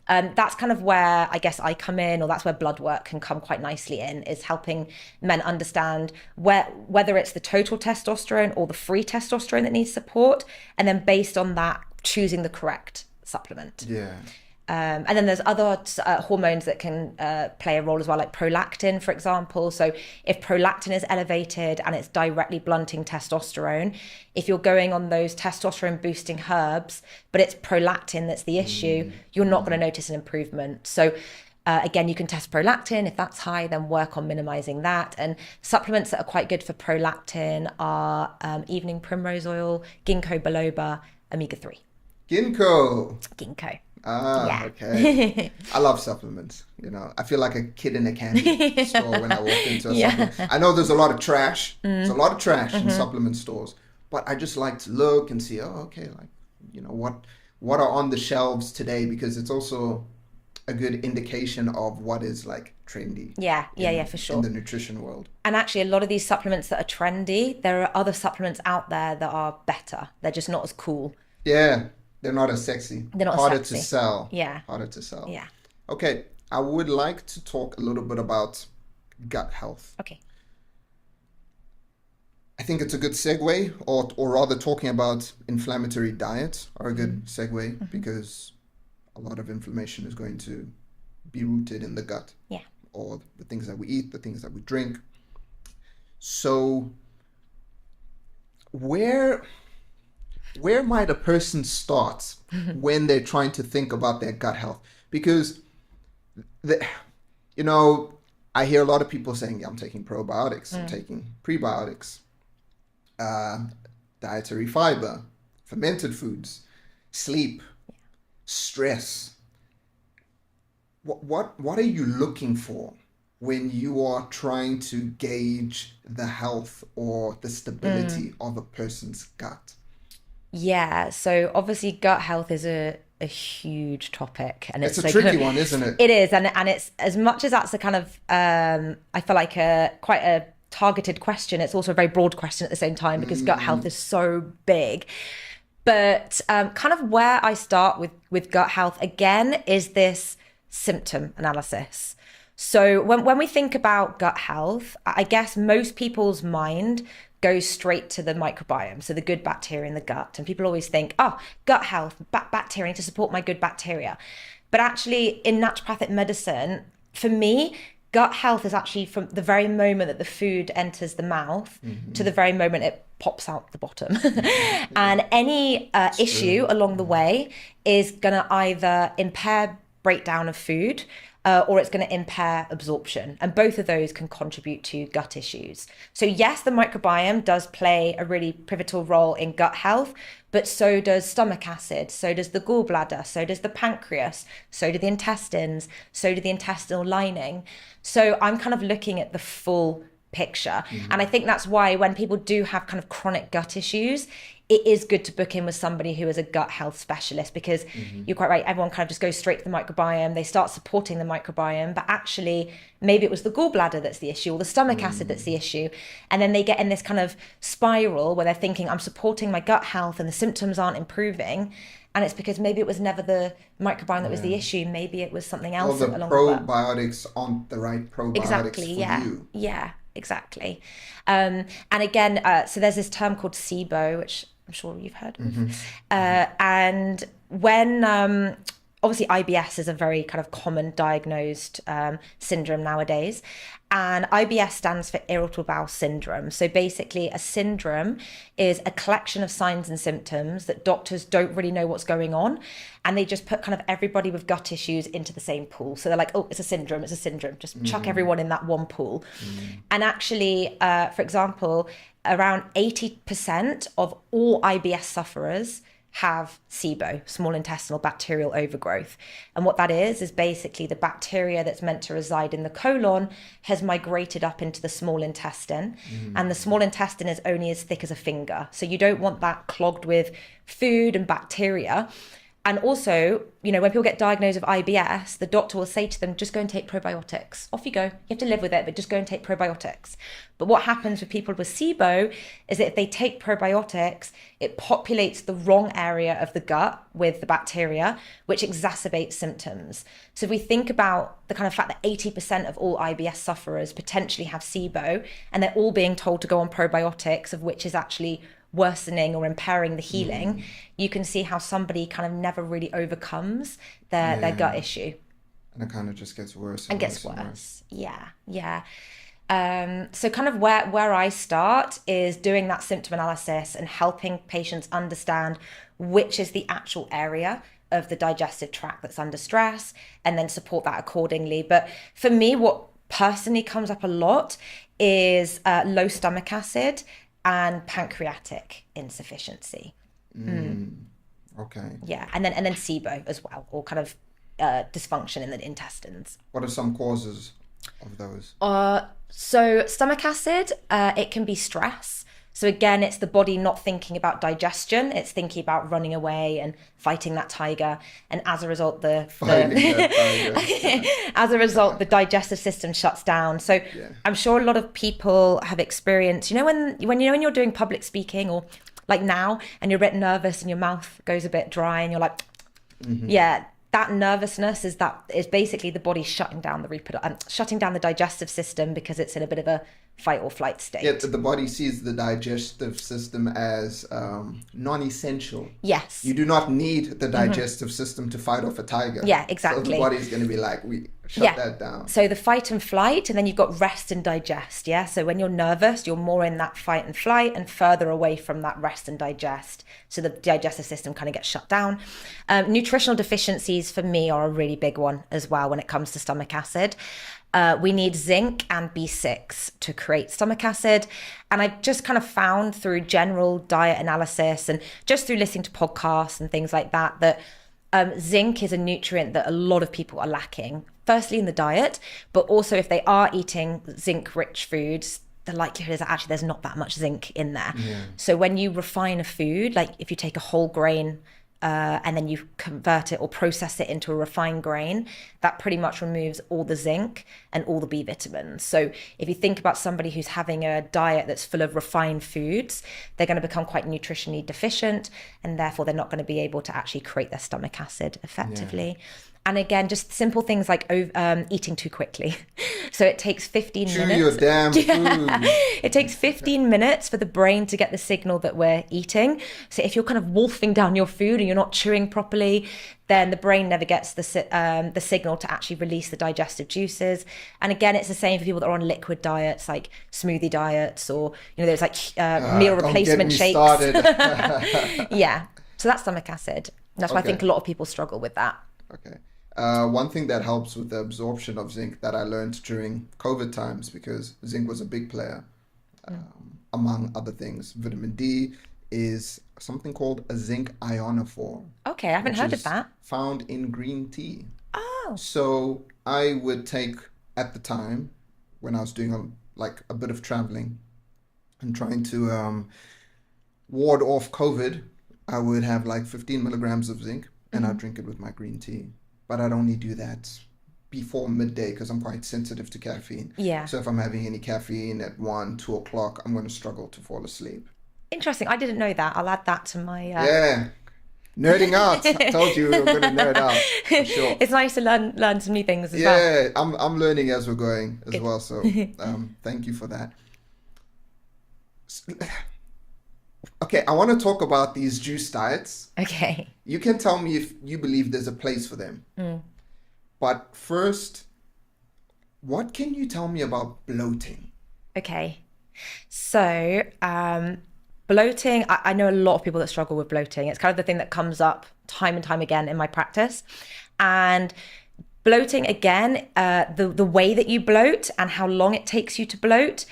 that's kind of where I guess I come in, or that's where blood work can come quite nicely in, is helping men understand whether it's the total testosterone or the free testosterone that needs support, and then based on that, choosing the correct supplement. Yeah. And then there's other hormones that can play a role as well, like prolactin, for example. So if prolactin is elevated and it's directly blunting testosterone, if you're going on those testosterone boosting herbs, but it's prolactin that's the issue, you're not going to notice an improvement. So again, you can test prolactin. If that's high, then work on minimizing that. And supplements that are quite good for prolactin are evening primrose oil, ginkgo biloba, omega-3. Ginkgo. Ah, Yeah. okay. I love supplements. You know, I feel like a kid in a candy store when I walk into a supplement. I know there's a lot of trash. There's a lot of trash in supplement stores, but I just like to look and see, oh, okay, like, you know, what are on the shelves today, because it's also a good indication of what is like trendy. Yeah, for sure. In the nutrition world. And actually, a lot of these supplements that are trendy, there are other supplements out there that are better. They're just not as cool. Yeah. They're not as sexy. They're not as harder sexy. to sell. Yeah. Harder to sell. Yeah. Okay. I would like to talk a little bit about gut health. Okay. I think it's a good segue, or rather talking about inflammatory diets are a good segue, because a lot of inflammation is going to be rooted in the gut. Yeah. Or the things that we eat, the things that we drink. So where might a person start when they're trying to think about their gut health? Because, I hear a lot of people saying, yeah, I'm taking probiotics, I'm taking prebiotics, dietary fiber, fermented foods, sleep, stress. What are you looking for when you are trying to gauge the health or the stability of a person's gut? Yeah, so obviously gut health is a huge topic, and It's a like tricky one, isn't it? It is, and it's, as much as that's a kind of I feel like quite a targeted question, it's also a very broad question at the same time, because gut health is so big. But kind of where I start with gut health again is this symptom analysis. So when we think about gut health, I guess most people's mind goes straight to the microbiome, so the good bacteria in the gut. And people always think, oh, gut health, bacteria, I need to support my good bacteria. But actually, in naturopathic medicine, for me, gut health is actually from the very moment that the food enters the mouth to the very moment it pops out the bottom. And any issue along the way is going to either impair breakdown of food, or it's going to impair absorption. And both of those can contribute to gut issues. So yes, the microbiome does play a really pivotal role in gut health, but so does stomach acid, so does the gallbladder, so does the pancreas, so do the intestines, so do the intestinal lining. So I'm kind of looking at the full picture. And I think that's why when people do have kind of chronic gut issues, it is good to book in with somebody who is a gut health specialist, because you're quite right. Everyone kind of just goes straight to the microbiome. They start supporting the microbiome, but actually maybe it was the gallbladder that's the issue, or the stomach acid that's the issue. And then they get in this kind of spiral where they're thinking, I'm supporting my gut health and the symptoms aren't improving. And it's because maybe it was never the microbiome that was the issue. Maybe it was something else Well, the along probiotics aren't the right probiotics exactly, for you. Yeah, exactly. And again, so there's this term called SIBO, which I'm sure you've heard of. And when obviously IBS is a very kind of common diagnosed syndrome nowadays. And IBS stands for irritable bowel syndrome. So basically a syndrome is a collection of signs and symptoms that doctors don't really know what's going on. And they just put kind of everybody with gut issues into the same pool. So they're like, oh, it's a syndrome. Just chuck everyone in that one pool. And actually, for example, around 80% of all IBS sufferers have SIBO, small intestinal bacterial overgrowth. And what that is basically the bacteria that's meant to reside in the colon has migrated up into the small intestine. And the small intestine is only as thick as a finger. So you don't want that clogged with food and bacteria. And also, you know, when people get diagnosed with IBS, the doctor will say to them, just go and take probiotics. Off you go. You have to live with it, but just go and take probiotics. But what happens with people with SIBO is that if they take probiotics, it populates the wrong area of the gut with the bacteria, which exacerbates symptoms. So if we think about the kind of fact that 80% of all IBS sufferers potentially have SIBO, and they're all being told to go on probiotics, of which is actually worsening or impairing the healing, you can see how somebody kind of never really overcomes their gut issue. And it kind of just gets worse and gets worse. Yeah. So kind of where I start is doing that symptom analysis and helping patients understand which is the actual area of the digestive tract that's under stress, and then support that accordingly. But for me, what personally comes up a lot is low stomach acid and pancreatic insufficiency. Okay. Yeah, and then SIBO as well, or kind of dysfunction in the intestines. What are some causes of those? So stomach acid, it can be stress. So again, it's the body not thinking about digestion. It's thinking about running away and fighting that tiger. And as a result, as a result, the digestive system shuts down. So I'm sure a lot of people have experienced, when you're doing public speaking, or like now, and you're a bit nervous and your mouth goes a bit dry and you're like, that nervousness is basically the body shutting down the digestive system, because it's in a bit of a fight or flight state. Yeah, the body sees the digestive system as non-essential. Yes. You do not need the digestive system to fight off a tiger. Yeah, exactly. So the body's going to be like, we shut that down. So the fight and flight, and then you've got rest and digest. Yeah. So when you're nervous, you're more in that fight and flight and further away from that rest and digest. So the digestive system kind of gets shut down. Nutritional deficiencies for me are a really big one as well when it comes to stomach acid. We need zinc and B6 to create stomach acid. And I've just kind of found through general diet analysis and just through listening to podcasts and things like that, zinc is a nutrient that a lot of people are lacking. Firstly in the diet, but also if they are eating zinc-rich foods, the likelihood is that actually there's not that much zinc in there. So when you refine a food, like if you take a whole grain and then you convert it or process it into a refined grain, that pretty much removes all the zinc and all the B vitamins. So if you think about somebody who's having a diet that's full of refined foods, they're going to become quite nutritionally deficient, and therefore they're not going to be able to actually create their stomach acid effectively. And again, just simple things like eating too quickly. So it takes 15 Chew minutes. your damn food. It takes 15 minutes for the brain to get the signal that we're eating. So if you're kind of wolfing down your food and you're not chewing properly, then the brain never gets the signal to actually release the digestive juices. And again, it's the same for people that are on liquid diets, like smoothie diets, or there's like meal replacement shakes. Yeah. So that's stomach acid. That's why I think a lot of people struggle with that. Okay. One thing that helps with the absorption of zinc that I learned during COVID times, because zinc was a big player, among other things, vitamin D, is something called a zinc ionophore. Okay, I haven't heard of that. Found in green tea. Oh. So I would take, at the time, when I was doing a bit of traveling and trying to ward off COVID, I would have like 15 milligrams of zinc, and I'd drink it with my green tea. But I'd only do that before midday because I'm quite sensitive to caffeine. Yeah. So if I'm having any caffeine at 1, 2 o'clock, I'm going to struggle to fall asleep. Interesting. I didn't know that. I'll add that to my... Yeah. Nerding out. I told you we were going to nerd out. For sure. It's nice to learn some new things as well. Yeah, I'm learning as we're going as well. So thank you for that. Okay, I want to talk about these juice diets. Okay. You can tell me if you believe there's a place for them. But first, what can you tell me about bloating? Okay. So, bloating, I know a lot of people that struggle with bloating. It's kind of the thing that comes up time and time again in my practice. And bloating, again, the way that you bloat and how long it takes you to bloat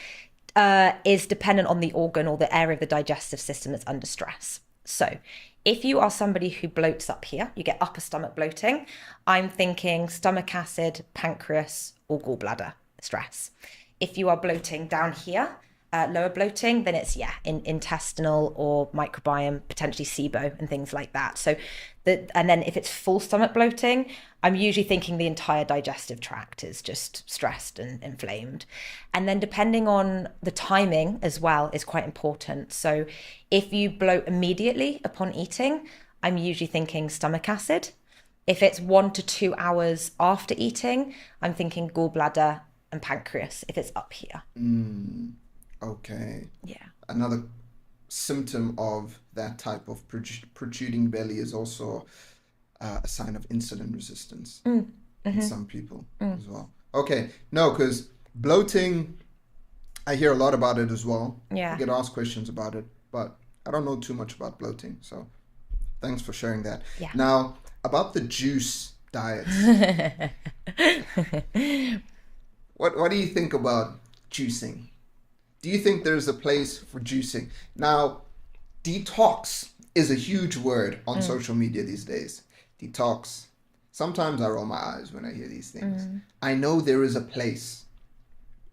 is dependent on the organ or the area of the digestive system that's under stress. So if you are somebody who bloats up here, you get upper stomach bloating, I'm thinking stomach acid, pancreas, or gallbladder stress. If you are bloating down here, lower bloating, then it's, intestinal or microbiome, potentially SIBO and things like that. So, and then if it's full stomach bloating, I'm usually thinking the entire digestive tract is just stressed and inflamed. And then depending on the timing as well is quite important. So if you bloat immediately upon eating, I'm usually thinking stomach acid. If it's 1 to 2 hours after eating, I'm thinking gallbladder and pancreas if it's up here. Okay. Yeah. Another symptom of that type of protruding belly is also a sign of insulin resistance in some people as well. Okay. No, because bloating, I hear a lot about it as well. Yeah. I get asked questions about it, but I don't know too much about bloating. So thanks for sharing that. Yeah. Now, about the juice diet. What do you think about juicing? Do you think there's a place for juicing? Now, detox is a huge word on social media these days. Detox. Sometimes I roll my eyes when I hear these things. I know there is a place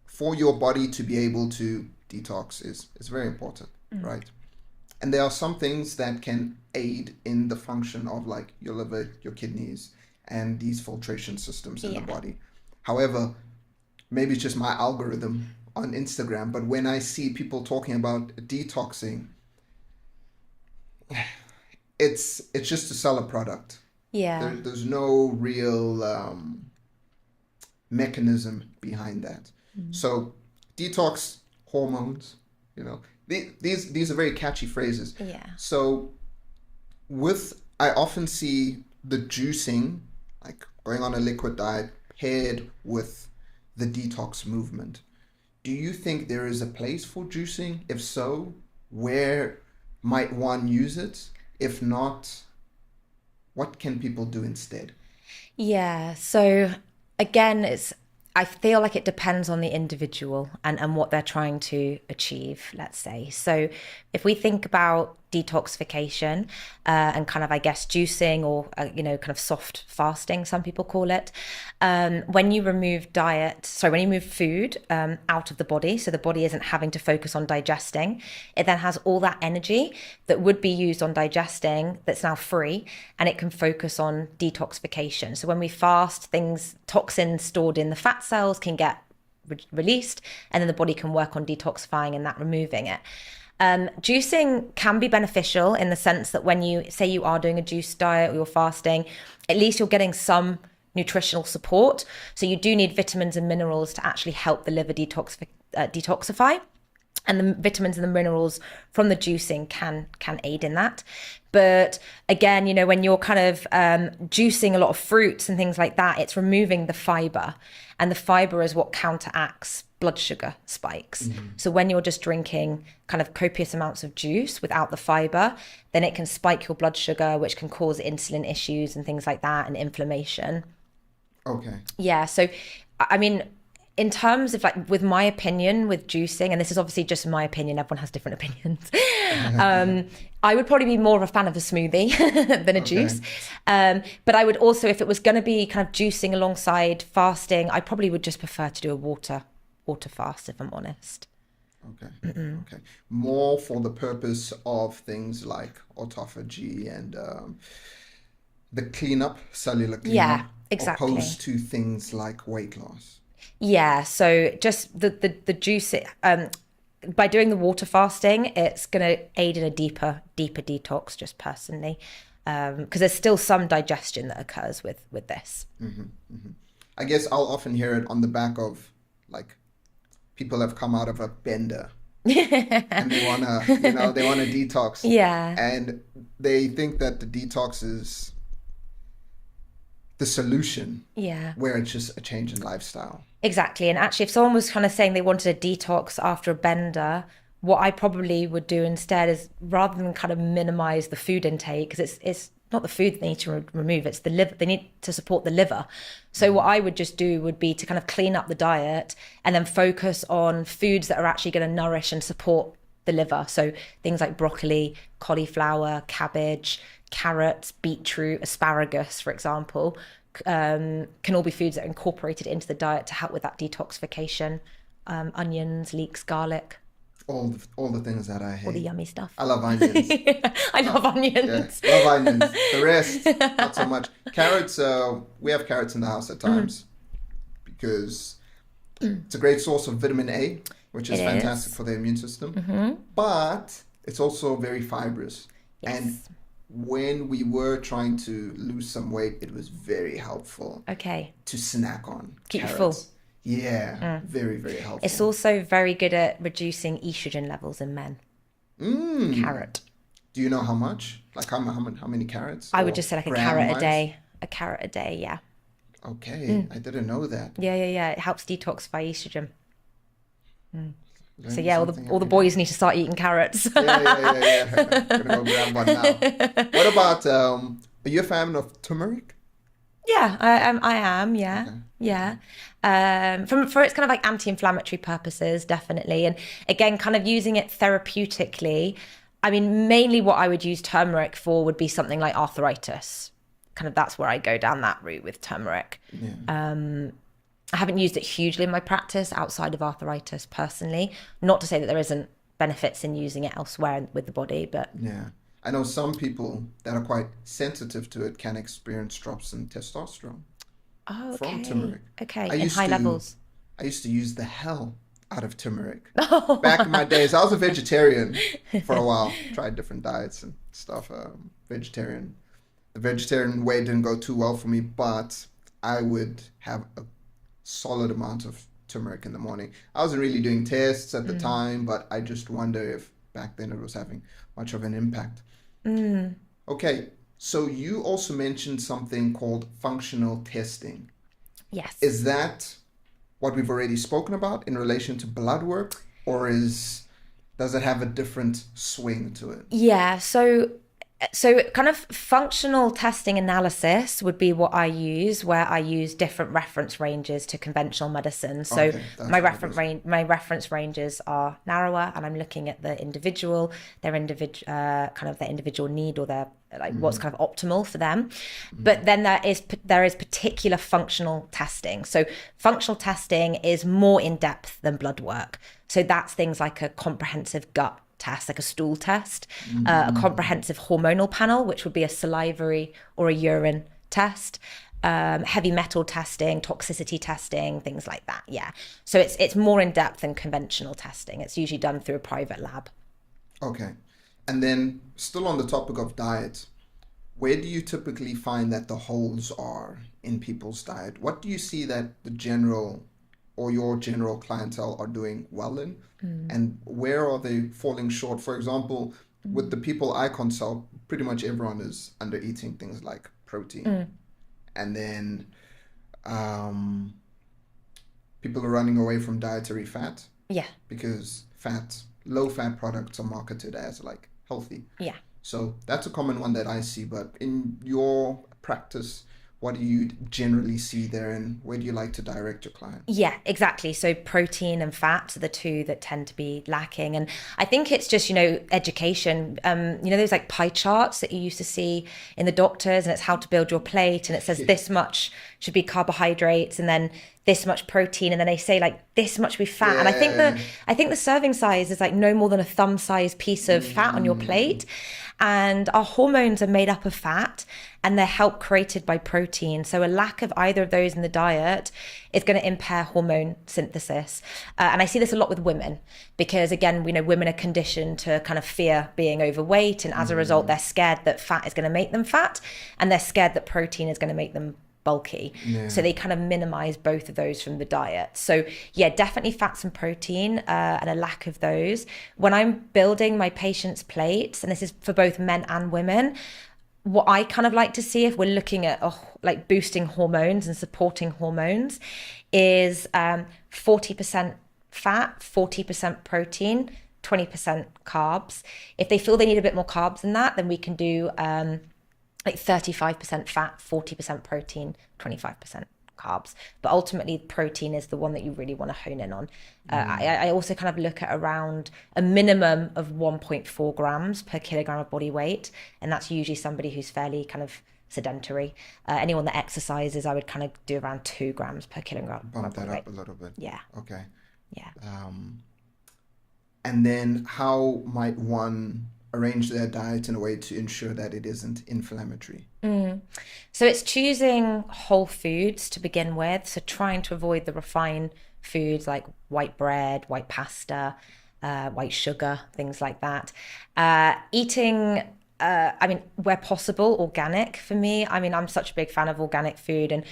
for your body to be able to detox. It's very important, right? And there are some things that can aid in the function of like your liver, your kidneys, and these filtration systems in the body. However, maybe it's just my algorithm on Instagram, but when I see people talking about detoxing, it's just to sell a product. Yeah. There's no real mechanism behind that. So detox, hormones, these are very catchy phrases. Yeah. So I often see the juicing, like going on a liquid diet paired with the detox movement. Do you think there is a place for juicing? If so, where might one use it? If not, what can people do instead? Yeah. So again, I feel like it depends on the individual and what they're trying to achieve, let's say. So if we think about detoxification and kind of, I guess, juicing or, kind of soft fasting, some people call it, when you remove food out of the body, so the body isn't having to focus on digesting, it then has all that energy that would be used on digesting that's now free, and it can focus on detoxification. So when we fast, toxins stored in the fat cells can get released, and then the body can work on detoxifying and that removing it. Juicing can be beneficial in the sense that when you say you are doing a juice diet or you're fasting, at least you're getting some nutritional support. So you do need vitamins and minerals to actually help the liver detoxify. And the vitamins and the minerals from the juicing can aid in that. But again, when you're kind of juicing a lot of fruits and things like that, it's removing the fiber. And the fiber is what counteracts blood sugar spikes. Mm-hmm. So when you're just drinking kind of copious amounts of juice without the fiber, then it can spike your blood sugar, which can cause insulin issues and things like that, and inflammation. Okay. Yeah. So, I mean, in terms of with my opinion with juicing, and this is obviously just my opinion, everyone has different opinions. I would probably be more of a fan of a smoothie than a juice. But I would also, if it was going to be kind of juicing alongside fasting, I probably would just prefer to do a water fast, if I'm honest. Okay. Mm-mm. Okay. More for the purpose of things like autophagy and the cleanup, cellular cleanup. Yeah, exactly. Opposed to things like weight loss. Yeah, so just the juice, by doing the water fasting, it's going to aid in a deeper detox, just personally, because there's still some digestion that occurs with this. Mm-hmm, mm-hmm. I guess I'll often hear it on the back of people have come out of a bender and they want to detox. Yeah. And they think that the detox is the solution. Yeah. Where it's just a change in lifestyle. Exactly. And actually, if someone was kind of saying they wanted a detox after a bender, what I probably would do instead is, rather than kind of minimize the food intake, because it's not the food they need to remove, it's the liver. They need to support the liver. So what I would just do would be to kind of clean up the diet and then focus on foods that are actually going to nourish and support the liver. So things like broccoli, cauliflower, cabbage, carrots, beetroot, asparagus, for example, can all be foods that are incorporated into the diet to help with that detoxification. Onions, leeks, garlic. All the things that I hate. All the yummy stuff. I love onions. I love onions. Yeah, love onions. The rest, not so much. Carrots, we have carrots in the house at times because it's a great source of vitamin A, which is fantastic for the immune system. Mm-hmm. But it's also very fibrous. Yes. And when we were trying to lose some weight, it was very helpful. Okay. To snack on. Keep carrots. you full. Yeah, very, very helpful. It's also very good at reducing estrogen levels in men. Carrot. Do you know how much? Like how many carrots? I would just say like a carrot a day. A carrot a day, yeah. Okay, I didn't know that. Yeah. It helps detoxify estrogen. So yeah, all the boys need to start eating carrots. Yeah. I'm gonna go grab one now. What about? Are you a fan of turmeric? Yeah, I am. Yeah, Okay. Yeah. For its kind of like anti-inflammatory purposes, definitely, and again, kind of using it therapeutically. I mean, mainly what I would use turmeric for would be something like arthritis. Kind of that's where I go down that route with turmeric. Yeah. I haven't used it hugely in my practice outside of arthritis personally. Not to say that there isn't benefits in using it elsewhere with the body, but Yeah. I know some people that are quite sensitive to it can experience drops in testosterone from turmeric. Okay, in high levels. I used to use the hell out of turmeric. Back in my days, I was a vegetarian for a while. Tried different diets and stuff. Vegetarian. The vegetarian way didn't go too well for me, but I would have a solid amount of turmeric in the morning. I wasn't really doing tests at the time, but I just wonder if back then it was having much of an impact. Okay, so you also mentioned something called functional testing. Yes. Is that what we've already spoken about in relation to blood work, or does it have a different swing to it? Yeah, so kind of functional testing analysis would be what I use, where I use different reference ranges to conventional medicine. So my reference ranges are narrower, and I'm looking at the individual, their individual need, or their what's kind of optimal for them. But then there is particular functional testing. So functional testing is more in depth than blood work. So that's things like a comprehensive gut test, like a stool test, a comprehensive hormonal panel, which would be a salivary or a urine test, heavy metal testing, toxicity testing, things like that. Yeah. So it's more in depth than conventional testing. It's usually done through a private lab. Okay. And then, still on the topic of diet, where do you typically find that the holes are in people's diet? What do you see that the general or your general clientele are doing well in? Mm. And where are they falling short? For example, with the Mm. people I consult, pretty much everyone is under eating things like protein. Mm. And then um, people are running away from dietary fat Yeah, because low fat products are marketed as like healthy. yeah. So that's a common one that I see. But in your practice, what do you generally see there, and where do you like to direct your clients? Yeah, exactly. So protein and fat are the two that tend to be lacking. And I think it's just, education. Those like pie charts that you used to see in the doctors, and it's how to build your plate. And it says Yeah. this much should be carbohydrates and then this much protein. And then they say like this much be fat. And Yeah. I think the serving size is like no more than a thumb size piece of fat on your Mm, plate. And our hormones are made up of fat and they're help created by protein. So a lack of either of those in the diet is going to impair hormone synthesis. And I see this a lot with women because, again, we know women are conditioned to kind of fear being overweight. And as a result, they're scared that fat is going to make them fat and they're scared that protein is going to make them bulky. So yeah. they kind of minimize both of those from the diet. So yeah, definitely fats and protein and a lack of those. When I'm building my patients' plates, and this is for both men and women, what I kind of like to see if we're looking at like boosting hormones and supporting hormones is 40% fat, 40% protein, 20% carbs. If they feel they need a bit more carbs than that, then we can do like 35% fat, 40% protein, 25% carbs. But ultimately, protein is the one that you really want to hone in on. I also kind of look at around a minimum of 1.4 grams per kilogram of body weight. And that's usually somebody who's fairly kind of sedentary. Anyone that exercises, I would kind of do around 2 grams per kilogram of Bump that body weight. up a little bit. Yeah, Okay. yeah. Um, and then how might one arrange their diet in a way to ensure that it isn't inflammatory? So it's choosing whole foods to begin with. So trying to avoid the refined foods like white bread, white pasta, white sugar, things like that. Eating, where possible, organic for me. I mean, I'm such a big fan of organic food, and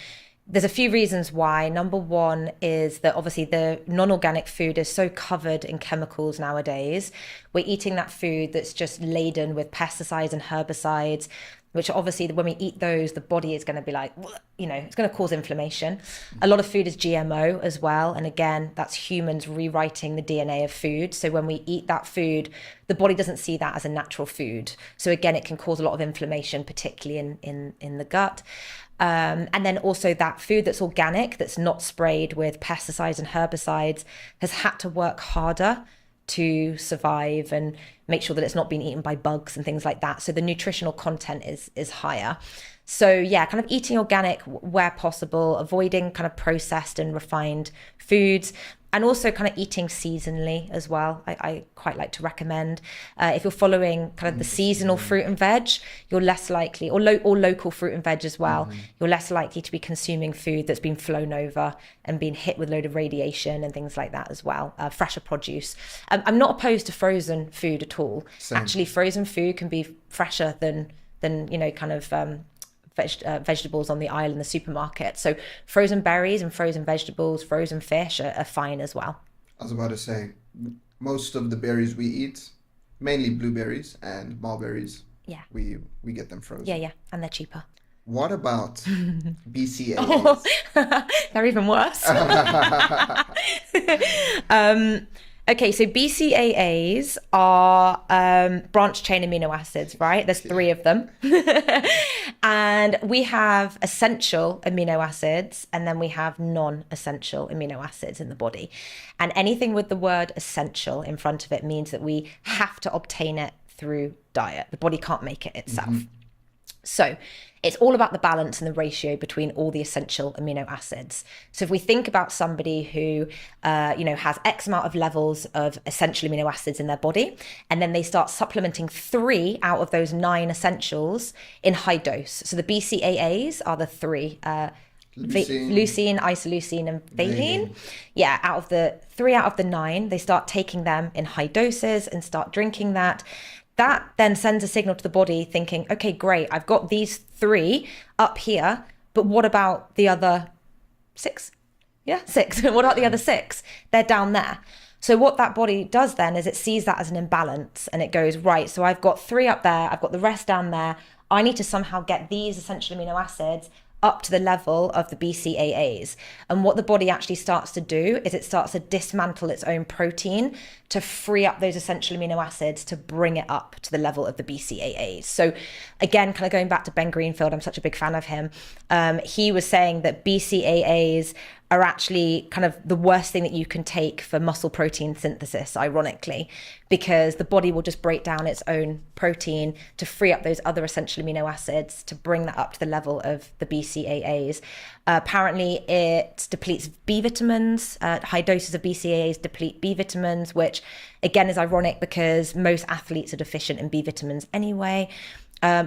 there's a few reasons why. Number one is that obviously the non-organic food is so covered in chemicals nowadays. We're eating that food that's just laden with pesticides and herbicides, which obviously when we eat those, the body is going to be like, it's going to cause inflammation. A lot of food is GMO as well. And again, that's humans rewriting the DNA of food. So when we eat that food, the body doesn't see that as a natural food. So again, it can cause a lot of inflammation, particularly in the gut. And then also that food that's organic, that's not sprayed with pesticides and herbicides, has had to work harder to survive and make sure that it's not being eaten by bugs and things like that. So the nutritional content is higher. So yeah, kind of eating organic where possible, avoiding kind of processed and refined foods, and also kind of eating seasonally as well. I quite like to recommend if you're following kind of the seasonal fruit and veg, you're less likely, or local fruit and veg as well, you're less likely to be consuming food that's been flown over and been hit with a load of radiation and things like that as well. Fresher produce. I'm not opposed to frozen food at all. Same. Actually, frozen food can be fresher than vegetables on the aisle in the supermarket. So frozen berries and frozen vegetables, frozen fish are fine as well. I was about to say, most of the berries we eat, mainly blueberries and mulberries, Yeah. we get them frozen. Yeah, yeah. And they're cheaper. What about BCAAs? Oh, they're even worse. Okay, so BCAAs are branched chain amino acids, right? There's 3 of them. And we have essential amino acids, and then we have non-essential amino acids in the body. And anything with the word essential in front of it means that we have to obtain it through diet. The body can't make it itself. So it's all about the balance and the ratio between all the essential amino acids. So if we think about somebody who, has X amount of levels of essential amino acids in their body, and then they start supplementing 3 out of those 9 essentials in high dose. So the BCAAs are the 3 leucine, isoleucine, and valine. Valine. Yeah, out of the 3 out of the 9, they start taking them in high doses and start drinking that. That then sends a signal to the body thinking, okay, great, I've got these 3 up here, but what about the other 6? Yeah, 6. What about the other 6? They're down there. So what that body does then is it sees that as an imbalance and it goes, right, so I've got 3 up there, I've got the rest down there. I need to somehow get these essential amino acids up to the level of the BCAAs. And what the body actually starts to do is it starts to dismantle its own protein to free up those essential amino acids to bring it up to the level of the BCAAs. So again, kind of going back to Ben Greenfield, I'm such a big fan of him. He was saying that BCAAs are actually kind of the worst thing that you can take for muscle protein synthesis, ironically, because the body will just break down its own protein to free up those other essential amino acids to bring that up to the level of the BCAAs. Apparently, it depletes B vitamins. High doses of BCAAs deplete B vitamins, which again is ironic because most athletes are deficient in B vitamins anyway.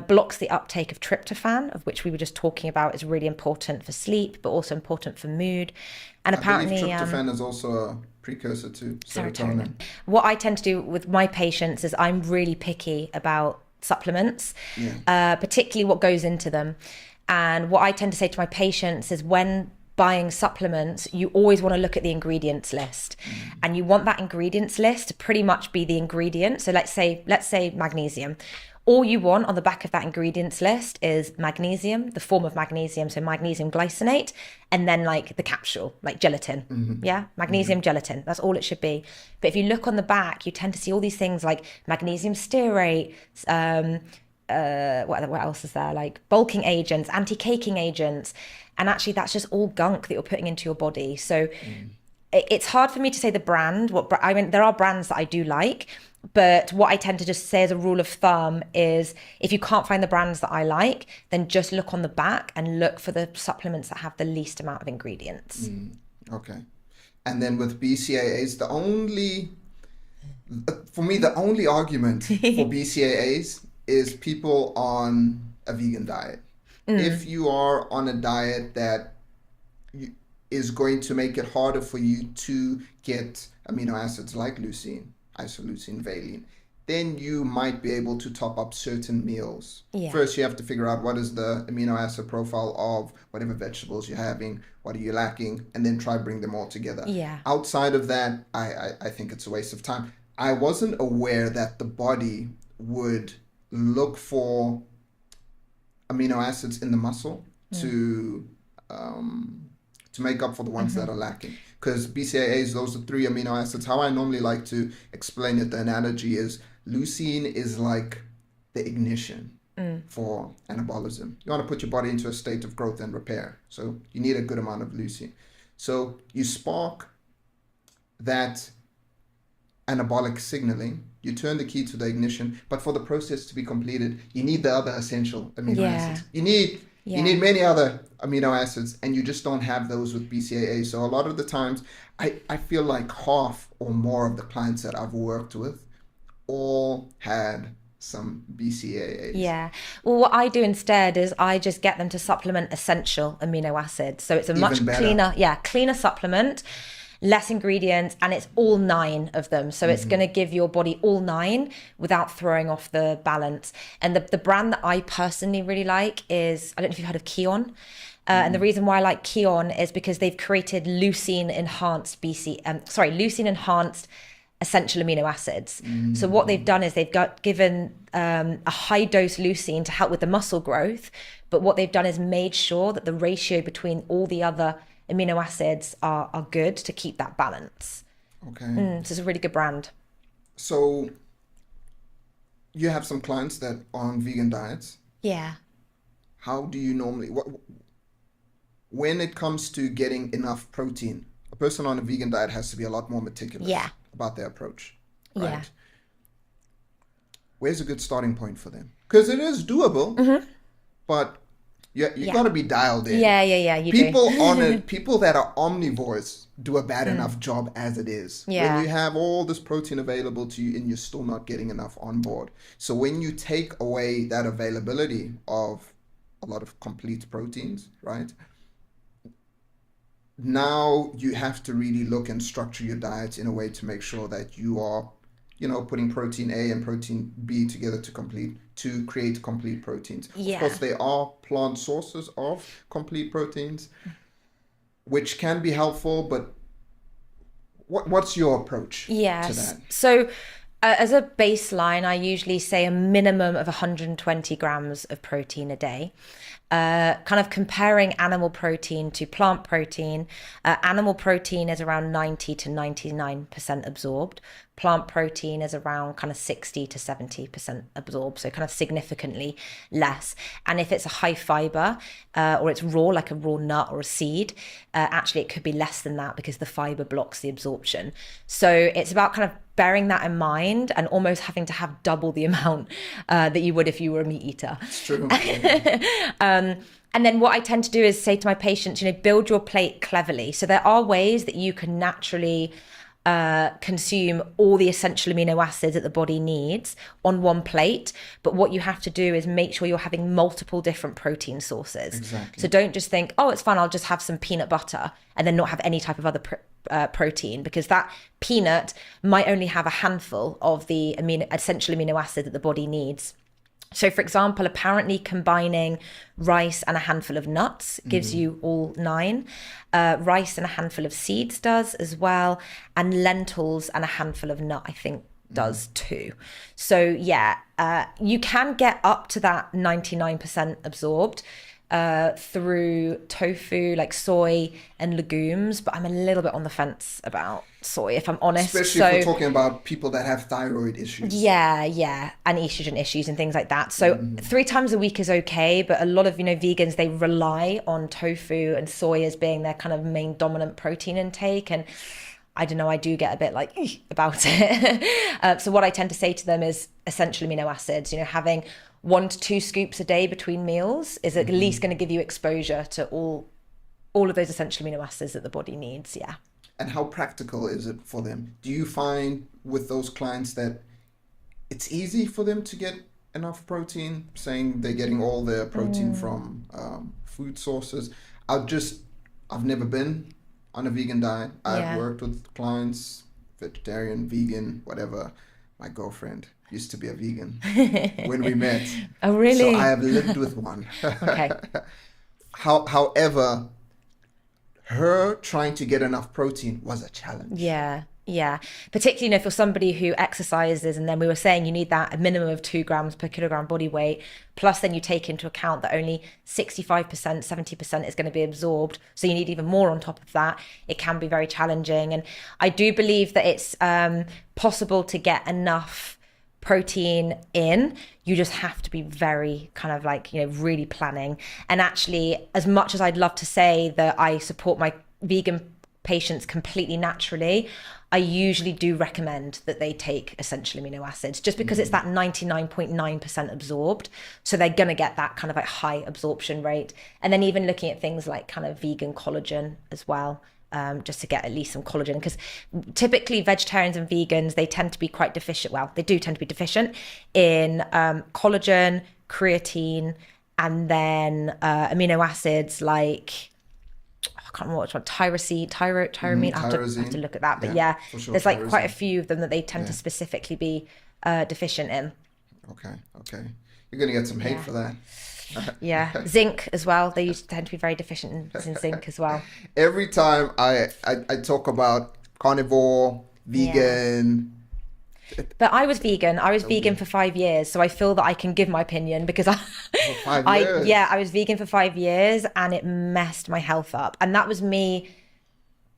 Blocks the uptake of tryptophan, of which we were just talking about, is really important for sleep, but also important for mood. And apparently, tryptophan is also a precursor to serotonin. What I tend to do with my patients is I'm really picky about supplements, particularly what goes into them. And what I tend to say to my patients is when buying supplements, you always want to look at the ingredients list, and you want that ingredients list to pretty much be the ingredient. So let's say magnesium. All you want on the back of that ingredients list is magnesium, the form of magnesium, so magnesium glycinate, and then like the capsule, like gelatin. Yeah, magnesium gelatin. That's all it should be. But if you look on the back, you tend to see all these things like magnesium stearate, what else is there? Like bulking agents, anti-caking agents. And actually that's just all gunk that you're putting into your body. So it's hard for me to say the brand. I mean, there are brands that I do like, but what I tend to just say as a rule of thumb is if you can't find the brands that I like, then just look on the back and look for the supplements that have the least amount of ingredients. Okay. And then with BCAAs, for me, the only argument for BCAAs is people on a vegan diet. If you are on a diet that is going to make it harder for you to get amino acids like leucine, isoleucine, valine, then you might be able to top up certain meals. First, you have to figure out what is the amino acid profile of whatever vegetables you're having, what are you lacking, and then try bring them all together. Outside of that, I think it's a waste of time. I wasn't aware that the body would look for amino acids in the muscle to make up for the ones that are lacking. Because BCAAs, those are 3 amino acids. How I normally like to explain it, the analogy is leucine is like the ignition for anabolism. You want to put your body into a state of growth and repair. So you need a good amount of leucine. So you spark that anabolic signaling, you turn the key to the ignition, but for the process to be completed, you need the other essential amino acids. You need many other amino acids, and you just don't have those with BCAA. So a lot of the times, I feel like half or more of the clients that I've worked with all had some BCAAs. Yeah. Well, what I do instead is I just get them to supplement essential amino acids. So it's a much cleaner supplement, less ingredients, and it's all 9 of them. So it's going to give your body all 9 without throwing off the balance. And the brand that I personally really like is, I don't know if you've heard of Kion. And the reason why I like Kion is because they've created leucine enhanced essential amino acids. So what they've done is they've given a high dose leucine to help with the muscle growth. But what they've done is made sure that the ratio between all the other amino acids are good to keep that balance. Okay. So it's a really good brand. So you have some clients that are on vegan diets. Yeah. How do you normally, when it comes to getting enough protein, a person on a vegan diet has to be a lot more meticulous about their approach, right? Yeah. Where's a good starting point for them? Because it is doable, but you got to be dialed in. People that are omnivores do a bad enough job as it is. When you have all this protein available to you and you're still not getting enough on board. So when you take away that availability of a lot of complete proteins, right? now you have to really look and structure your diet in a way to make sure that you are, putting protein A and protein B together to create complete proteins. Of Yeah. course, there are plant sources of complete proteins, which can be helpful, but what's your approach to Yes. that? So, as a baseline, I usually say a minimum of 120 grams of protein a day. Kind of comparing animal protein to plant protein, animal protein is around 90 to 99% absorbed. Plant protein is around kind of 60 to 70% absorbed, so kind of significantly less. And if it's a high fiber or it's raw, like a raw nut or a seed, actually it could be less than that because the fiber blocks the absorption. So it's about kind of bearing that in mind and almost having to have double the amount that you would if you were a meat eater. It's true. And then what I tend to do is say to my patients, build your plate cleverly. So there are ways that you can naturally consume all the essential amino acids that the body needs on one plate. But what you have to do is make sure you're having multiple different protein sources. Exactly. So don't just think, oh, it's fine, I'll just have some peanut butter and then not have any type of other protein, because that peanut might only have a handful of the essential amino acids that the body needs. So, for example, apparently combining rice and a handful of nuts gives you all 9. Rice and a handful of seeds does as well. And lentils and a handful of nut, I think, does too. So, yeah, you can get up to that 99% absorbed through tofu, like soy and legumes, but I'm a little bit on the fence about soy, if I'm honest. Especially if we're talking about people that have thyroid issues. Yeah, and estrogen issues and things like that. So 3 times a week is okay, but a lot of vegans, they rely on tofu and soy as being their kind of main dominant protein intake, and I don't know, I do get a bit like about it. So what I tend to say to them is essential amino acids, having 1 to 2 scoops a day between meals is at least going to give you exposure to all of those essential amino acids that the body needs. Yeah. And how practical is it for them? Do you find with those clients that it's easy for them to get enough protein, saying they're getting all their protein from food sources? I've never been on a vegan diet. I've worked with clients, vegetarian, vegan, whatever. My girlfriend used to be a vegan when we met. Oh, really? So I have lived with one. Okay. However, her trying to get enough protein was a challenge. Yeah. Particularly, for somebody who exercises, and then we were saying you need that a minimum of 2 grams per kilogram body weight, plus then you take into account that only 65%, 70% is going to be absorbed. So you need even more on top of that. It can be very challenging. And I do believe that it's possible to get enough protein in. You just have to be very kind of like, really planning. And actually, as much as I'd love to say that I support my vegan patients completely naturally, I usually do recommend that they take essential amino acids just because it's that 99.9% absorbed. So they're going to get that kind of like high absorption rate. And then even looking at things like kind of vegan collagen as well, just to get at least some collagen, because typically vegetarians and vegans, they tend to be quite deficient. Well, they do tend to be deficient in collagen, creatine, and then amino acids like, I can't remember which one, tyramine. I have to look at that. But sure, there's like quite a few of them that they tend to specifically be deficient in. Okay. You're going to get some hate for that. Yeah. Zinc as well. They tend to be very deficient in zinc as well. Every time I talk about carnivore, vegan... But I was vegan. I was vegan for 5 years, so I feel that I can give my opinion because For 5 years. I was vegan for 5 years and it messed my health up. And that was me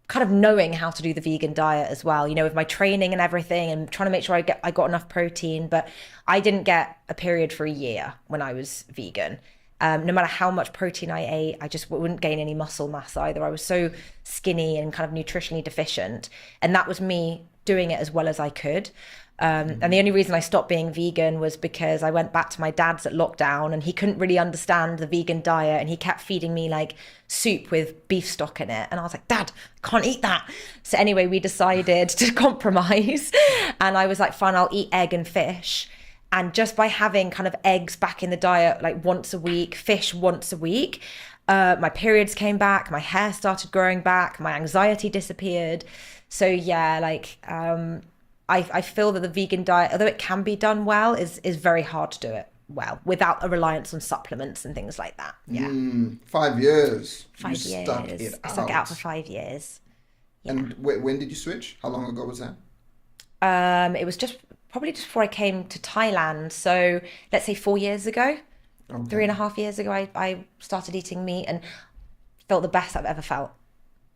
kind of knowing how to do the vegan diet as well, with my training and everything, and trying to make sure I got enough protein. But I didn't get a period for a year when I was vegan. No matter how much protein I ate, I just wouldn't gain any muscle mass either. I was so skinny and kind of nutritionally deficient. And that was me doing it as well as I could. And the only reason I stopped being vegan was because I went back to my dad's at lockdown and he couldn't really understand the vegan diet, and he kept feeding me like soup with beef stock in it. And I was like, Dad, I can't eat that. So anyway, we decided to compromise, and I was like, fine, I'll eat egg and fish. And just by having kind of eggs back in the diet, like once a week, fish once a week, My periods came back, my hair started growing back, my anxiety disappeared. So yeah, like I feel that the vegan diet, although it can be done well, is very hard to do it well without a reliance on supplements and things like that. Yeah. 5 years. 5 You years. stuck it I stuck it out out. for 5 years. Yeah. And when did you switch? How long ago was that? It was probably just before I came to Thailand. So let's say 4 years ago, Okay. 3.5 years ago, I started eating meat and felt the best I've ever felt,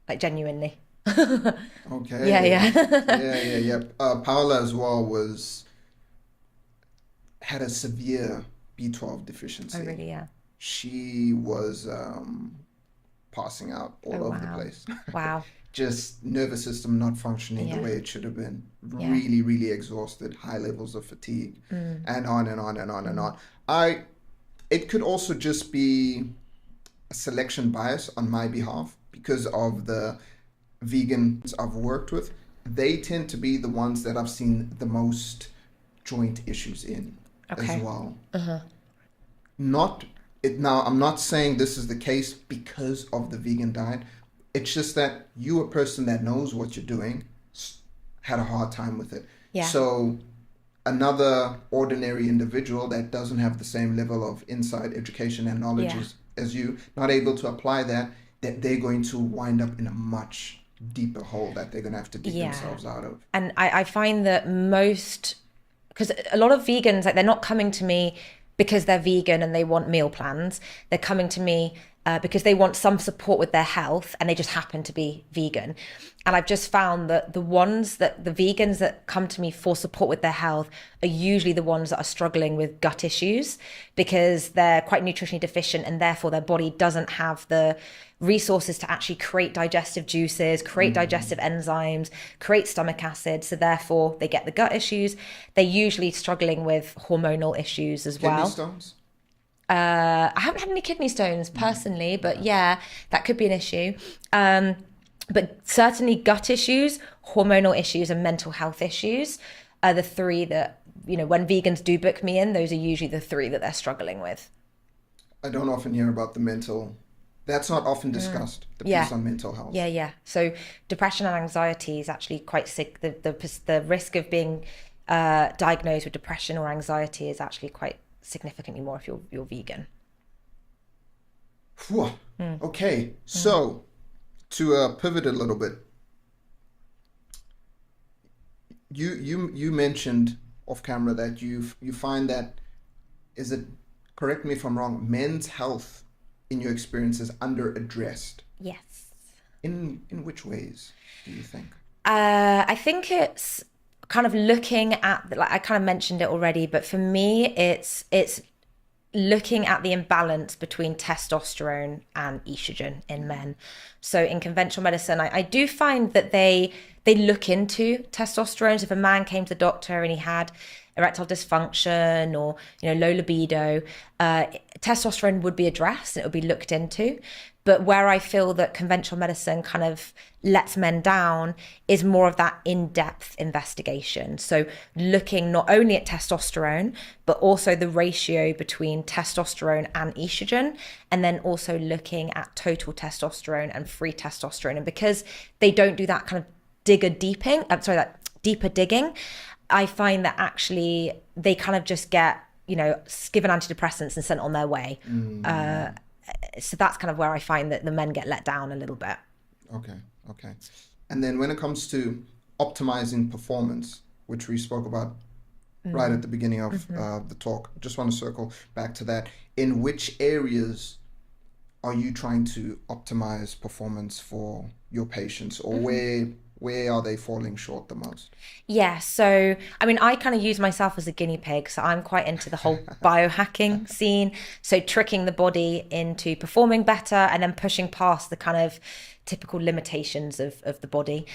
like genuinely. Okay. Yeah, yeah. Yeah. Paula as well had a severe B12 deficiency. Oh, really? Yeah. She was passing out all Oh, over the wow. place. Wow. Just nervous system not functioning the Yeah. way it should have been. Yeah. Really, really exhausted, high levels of fatigue, and on and on and on and on. It could also just be a selection bias on my behalf because of the vegans I've worked with. They tend to be the ones that I've seen the most joint issues in as Okay. well. Now I'm not saying this is the case because of the vegan diet. It's just that you, a person that knows what you're doing, had a hard time with it. Yeah. So another ordinary individual that doesn't have the same level of insight, education, and knowledge Yeah. as you, not able to apply that they're going to wind up in a much deeper hole that they're going to have to dig Yeah. themselves out of. And I find that because a lot of vegans, like they're not coming to me because they're vegan and they want meal plans. They're coming to me because they want some support with their health and they just happen to be vegan. And I've just found that the vegans that come to me for support with their health are usually the ones that are struggling with gut issues because they're quite nutritionally deficient and therefore their body doesn't have the resources to actually create digestive juices, create digestive enzymes, create stomach acid. So therefore they get the gut issues. They're usually struggling with hormonal issues as Kidney well. stones? I haven't had any kidney stones personally, but yeah, that could be an issue. But certainly gut issues, hormonal issues, and mental health issues are the three that, when vegans do book me in, those are usually the three that they're struggling with. I don't often hear about the mental. That's not often discussed. The Yeah. piece on mental health. Yeah. So depression and anxiety is actually quite sick. The risk of being diagnosed with depression or anxiety is actually quite significantly more if you're vegan. Phew. Okay, so to pivot a little bit, you mentioned off camera that you find that, is it, correct me if I'm wrong, men's health in your experience is underaddressed. Yes. In which ways do you think? I think it's kind of looking at, like I kind of mentioned it already, but for me, it's looking at the imbalance between testosterone and estrogen in men. So in conventional medicine, I do find that they look into testosterone. So if a man came to the doctor and he had erectile dysfunction or low libido, testosterone would be addressed and it would be looked into. But where I feel that conventional medicine kind of lets men down is more of that in-depth investigation. So looking not only at testosterone, but also the ratio between testosterone and estrogen, and then also looking at total testosterone and free testosterone. And because they don't do that kind of that deeper digging, I find that actually they kind of just get, given antidepressants and sent on their way. So that's kind of where I find that the men get let down a little bit. Okay. And then when it comes to optimizing performance, which we spoke about right at the beginning of the talk, just want to circle back to that. In which areas are you trying to optimize performance for your patients, or where are they falling short the most? Yeah, so I mean, I kind of use myself as a guinea pig. So I'm quite into the whole biohacking scene. So tricking the body into performing better and then pushing past the kind of typical limitations of the body.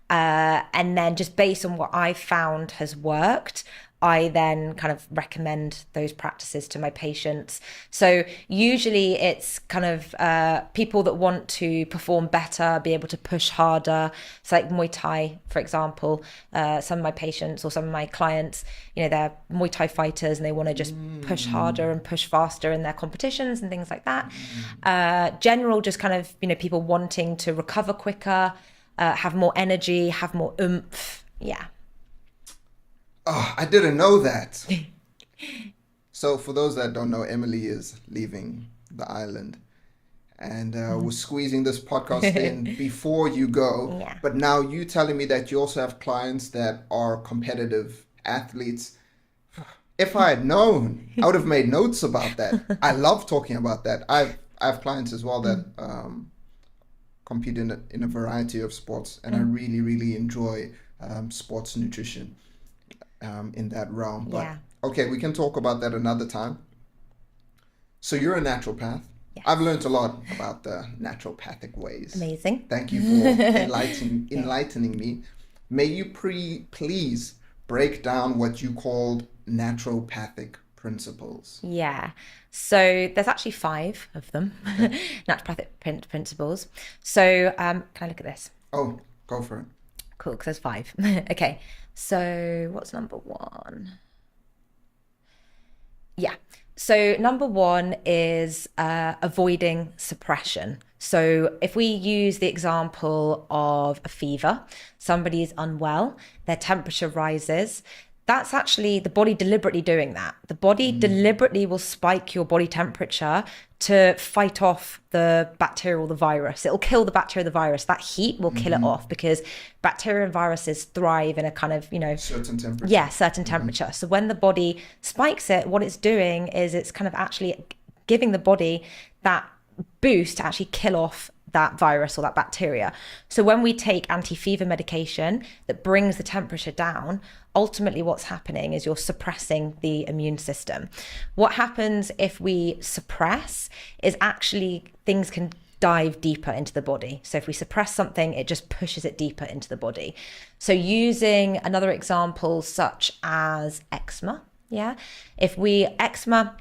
And then just based on what I've found has worked, I then kind of recommend those practices to my patients. So usually it's kind of people that want to perform better, be able to push harder. So like Muay Thai, for example, some of my patients or some of my clients, they're Muay Thai fighters and they want to just push harder and push faster in their competitions and things like that. General, just kind of, people wanting to recover quicker, have more energy, have more oomph. Yeah. Oh, I didn't know that. So for those that don't know, Emily is leaving the island, and we're squeezing this podcast in before you go. Yeah. But now you telling me that you also have clients that are competitive athletes. If I had known, I would have made notes about that. I love talking about that. I have clients as well that compete in a variety of sports, and I really, really enjoy sports nutrition in that realm. But okay, we can talk about that another time. So you're a naturopath. Yes. I've learned a lot about the naturopathic ways. Amazing. Thank you for enlightening me. May you please break down what you called naturopathic principles. Yeah. So there's actually 5 of them, naturopathic principles. So can I look at this? Oh, go for it. Cool, because there's 5. Okay. So what's number 1? Yeah. So number 1 is avoiding suppression. So if we use the example of a fever, somebody is unwell, their temperature rises. That's actually the body deliberately doing that. The body deliberately will spike your body temperature to fight off the bacteria or the virus. It'll kill the bacteria or the virus. That heat will kill it off, because bacteria and viruses thrive in a kind of, certain temperature. Yeah, certain temperature. So when the body spikes it, what it's doing is it's kind of actually giving the body that boost to actually kill off that virus or that bacteria. So when we take anti-fever medication that brings the temperature down, ultimately what's happening is you're suppressing the immune system. What happens if we suppress is actually things can dive deeper into the body. So if we suppress something, it just pushes it deeper into the body. So using another example such as eczema, eczema,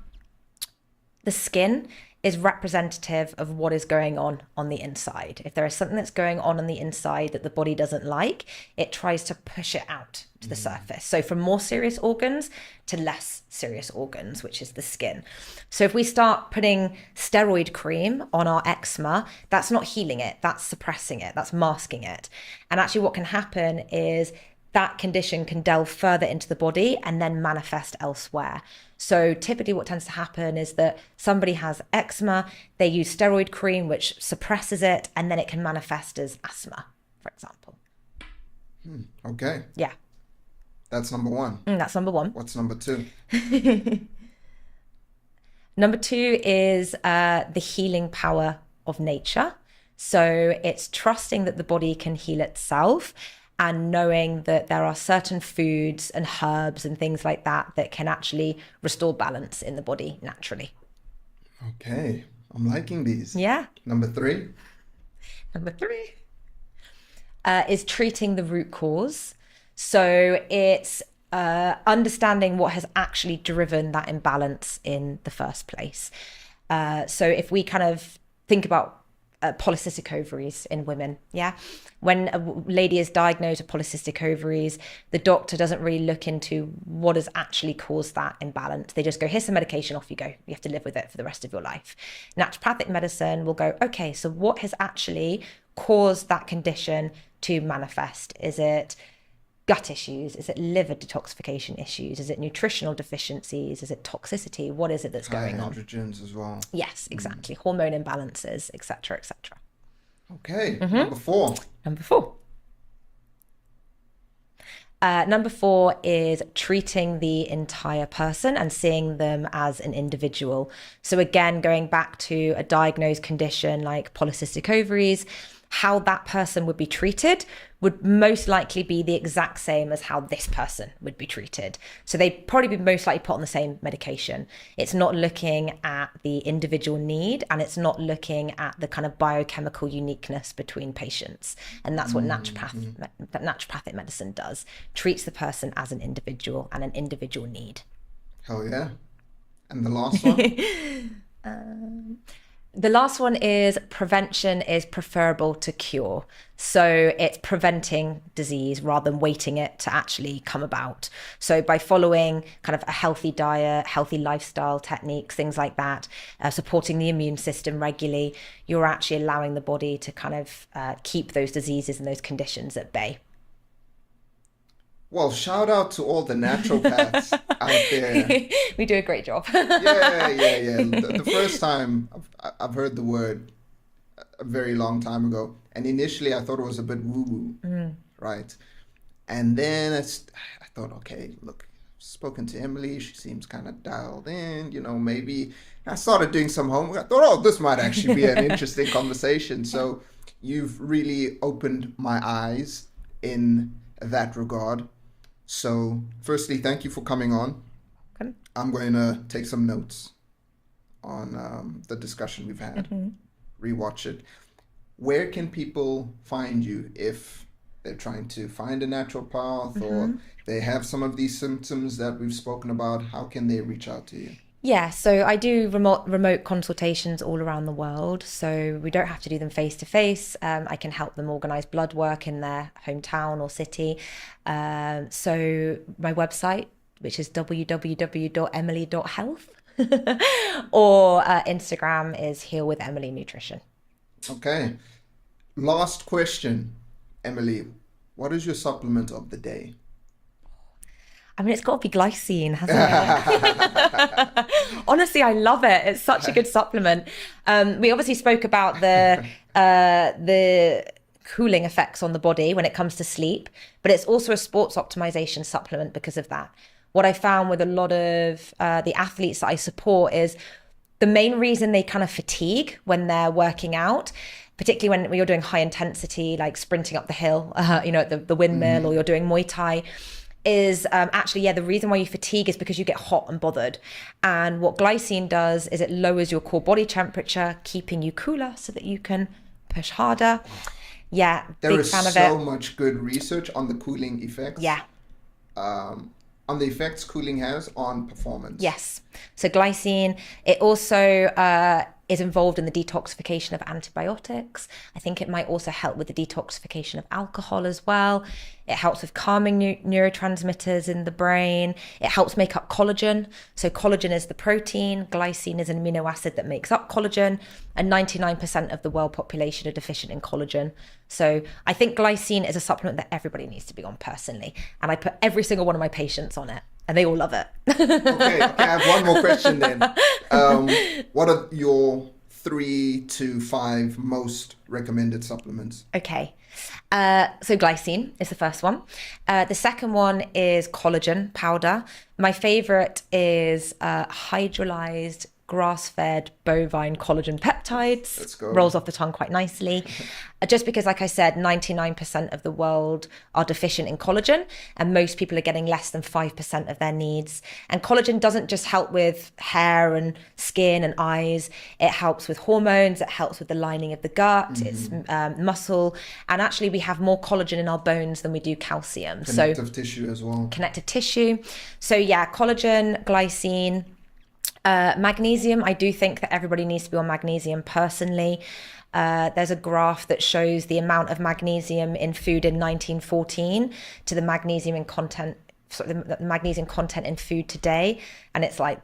the skin is representative of what is going on the inside. If there is something that's going on the inside that the body doesn't like, it tries to push it out to the surface. So from more serious organs to less serious organs, which is the skin. So if we start putting steroid cream on our eczema, that's not healing it, that's suppressing it, that's masking it. And actually what can happen is that condition can delve further into the body and then manifest elsewhere. So typically what tends to happen is that somebody has eczema, they use steroid cream, which suppresses it, and then it can manifest as asthma, for example. Okay. Yeah. That's number 1. That's number 1. What's number 2? Number 2 is the healing power of nature. So it's trusting that the body can heal itself, and knowing that there are certain foods and herbs and things like that that can actually restore balance in the body naturally. Okay, I'm liking these. Yeah. Number 3? Number 3 is treating the root cause. So it's understanding what has actually driven that imbalance in the first place. So if we kind of think about polycystic ovaries in women, when a lady is diagnosed with polycystic ovaries, the doctor doesn't really look into what has actually caused that imbalance. They just go, here's some medication, off you go, you have to live with it for the rest of your life. Naturopathic medicine will go, okay, so what has actually caused that condition to manifest? Is it gut issues? Is it liver detoxification issues? Is it nutritional deficiencies? Is it toxicity? What is it that's going on? Androgens as well. Yes, exactly. Hormone imbalances, etc., etc. Okay. Number 4. Number 4. Number 4 is treating the entire person and seeing them as an individual. So again, going back to a diagnosed condition like polycystic ovaries, how that person would be treated would most likely be the exact same as how this person would be treated. So they'd probably be most likely put on the same medication. It's not looking at the individual need, and it's not looking at the kind of biochemical uniqueness between patients. And that's what naturopathic medicine does. Treats the person as an individual and an individual need. Hell yeah. And the last one? The last one is prevention is preferable to cure. So it's preventing disease rather than waiting it to actually come about. So by following kind of a healthy diet, healthy lifestyle techniques, things like that, supporting the immune system regularly, you're actually allowing the body to kind of keep those diseases and those conditions at bay. Well, shout out to all the naturopaths out there. We do a great job. Yeah. The first time I've heard the word a very long time ago, and initially I thought it was a bit woo-woo, right? And then I thought, okay, look, I've spoken to Emily. She seems kind of dialed in, maybe. I started doing some homework. I thought, oh, this might actually be an interesting conversation. So you've really opened my eyes in that regard. So firstly, thank you for coming on. Okay. I'm going to take some notes on the discussion we've had, rewatch it. Where can people find you if they're trying to find a naturopath or they have some of these symptoms that we've spoken about? How can they reach out to you? Yeah, so I do remote consultations all around the world. So we don't have to do them face to face. I can help them organise blood work in their hometown or city. So my website, which is www.emily.health, or Instagram is Heal with Emily Nutrition. Okay. Last question, Emily. What is your supplement of the day? I mean, it's got to be glycine, hasn't it? Honestly, I love it. It's such a good supplement. We obviously spoke about the cooling effects on the body when it comes to sleep, but it's also a sports optimization supplement because of that. What I found with a lot of the athletes that I support is the main reason they kind of fatigue when they're working out, particularly when you're doing high intensity, like sprinting up the hill, at the windmill, or you're doing Muay Thai, is the reason why you fatigue is because you get hot and bothered. And what glycine does is it lowers your core body temperature, keeping you cooler so that you can push harder. Yeah, there is so much good research on the cooling effects. Yeah. On the effects cooling has on performance. Yes. So glycine, it also is involved in the detoxification of antibiotics. I think it might also help with the detoxification of alcohol as well. It helps with calming neurotransmitters in the brain. It helps make up collagen. So collagen is the protein, glycine is an amino acid that makes up collagen, and 99% of the world population are deficient in collagen. So I think glycine is a supplement that everybody needs to be on personally. And I put every single one of my patients on it, and they all love it. Okay, I have one more question then. What are your 3 to 5 most recommended supplements? Okay. So glycine is the first one. The second one is collagen powder. My favorite is hydrolyzed grass-fed bovine collagen peptides. Let's go. Rolls off the tongue quite nicely. Just because, like I said, 99% of the world are deficient in collagen, and most people are getting less than 5% of their needs. And collagen doesn't just help with hair and skin and eyes. It helps with hormones. It helps with the lining of the gut. It's muscle. And actually, we have more collagen in our bones than we do calcium. Connective tissue as well. Connective tissue. So yeah, collagen, glycine, magnesium. I do think that everybody needs to be on magnesium personally. There's a graph that shows the amount of magnesium in food in 1914 to the magnesium content in food today, and it's like,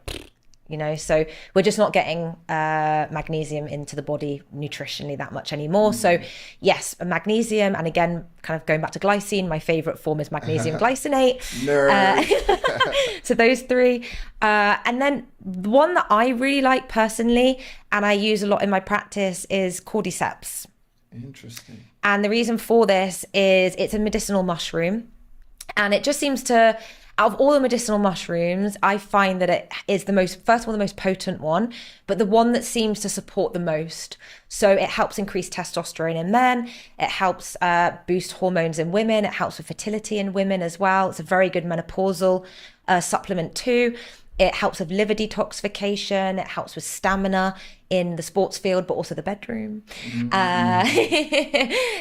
so we're just not getting magnesium into the body nutritionally that much anymore. So yes, magnesium, and again, kind of going back to glycine, my favorite form is magnesium glycinate. So those 3. And then the one that I really like personally, and I use a lot in my practice, is cordyceps. Interesting. And the reason for this is it's a medicinal mushroom. And it just seems to Out of all the medicinal mushrooms, I find that it is the most, first of all, the most potent one, but the one that seems to support the most. So it helps increase testosterone in men. It helps boost hormones in women. It helps with fertility in women as well. It's a very good menopausal supplement too. It helps with liver detoxification. It helps with stamina in the sports field, but also the bedroom.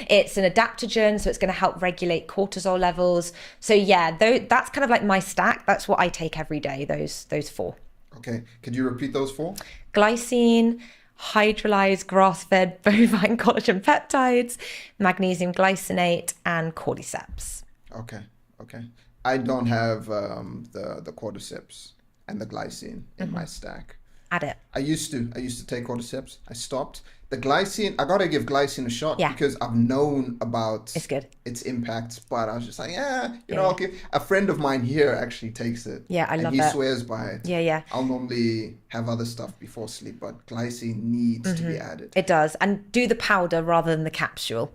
It's an adaptogen, so it's going to help regulate cortisol levels. So yeah, that's kind of like my stack. That's what I take every day, those four. Okay. Could you repeat those four? Glycine, hydrolyzed grass-fed bovine collagen peptides, magnesium glycinate, and cordyceps. Okay. Okay. I don't have the cordyceps and the glycine in my stack. Add it. I used to take cordyceps. I stopped. The glycine, I gotta give glycine a shot Yeah. because I've known about It's good. its impacts, but I was just like, I'll give. A friend of mine here actually takes it. Yeah, I love and he it. swears by it. Yeah. I'll normally have other stuff before sleep, but glycine needs to be added. It does. And do the powder rather than the capsule.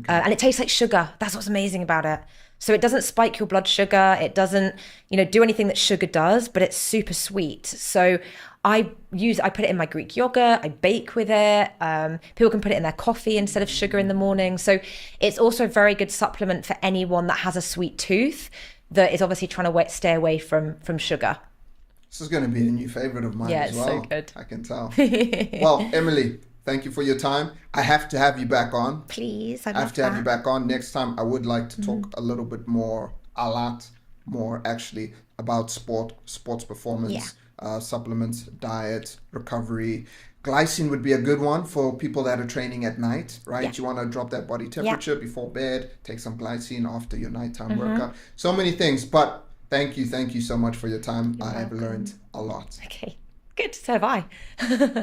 And it tastes like sugar. That's what's amazing about it. So it doesn't spike your blood sugar. It doesn't, do anything that sugar does, but it's super sweet. So I put it in my Greek yogurt. I bake with it. People can put it in their coffee instead of sugar in the morning. So it's also a very good supplement for anyone that has a sweet tooth that is obviously trying to stay away from sugar. This is going to be a new favorite of mine as well. Yeah, it's so good. I can tell. Well, Emily, thank you for your time. I have to have you back on. Please, I have to have you back on next time. I would like to talk a little bit more, a lot more actually, about sports performance, supplements, diet, recovery. Glycine would be a good one for people that are training at night, right? Yeah. You want to drop that body temperature before bed, take some glycine after your nighttime workout. So many things, but thank you so much for your time. I have learned a lot. Okay, good. So have I.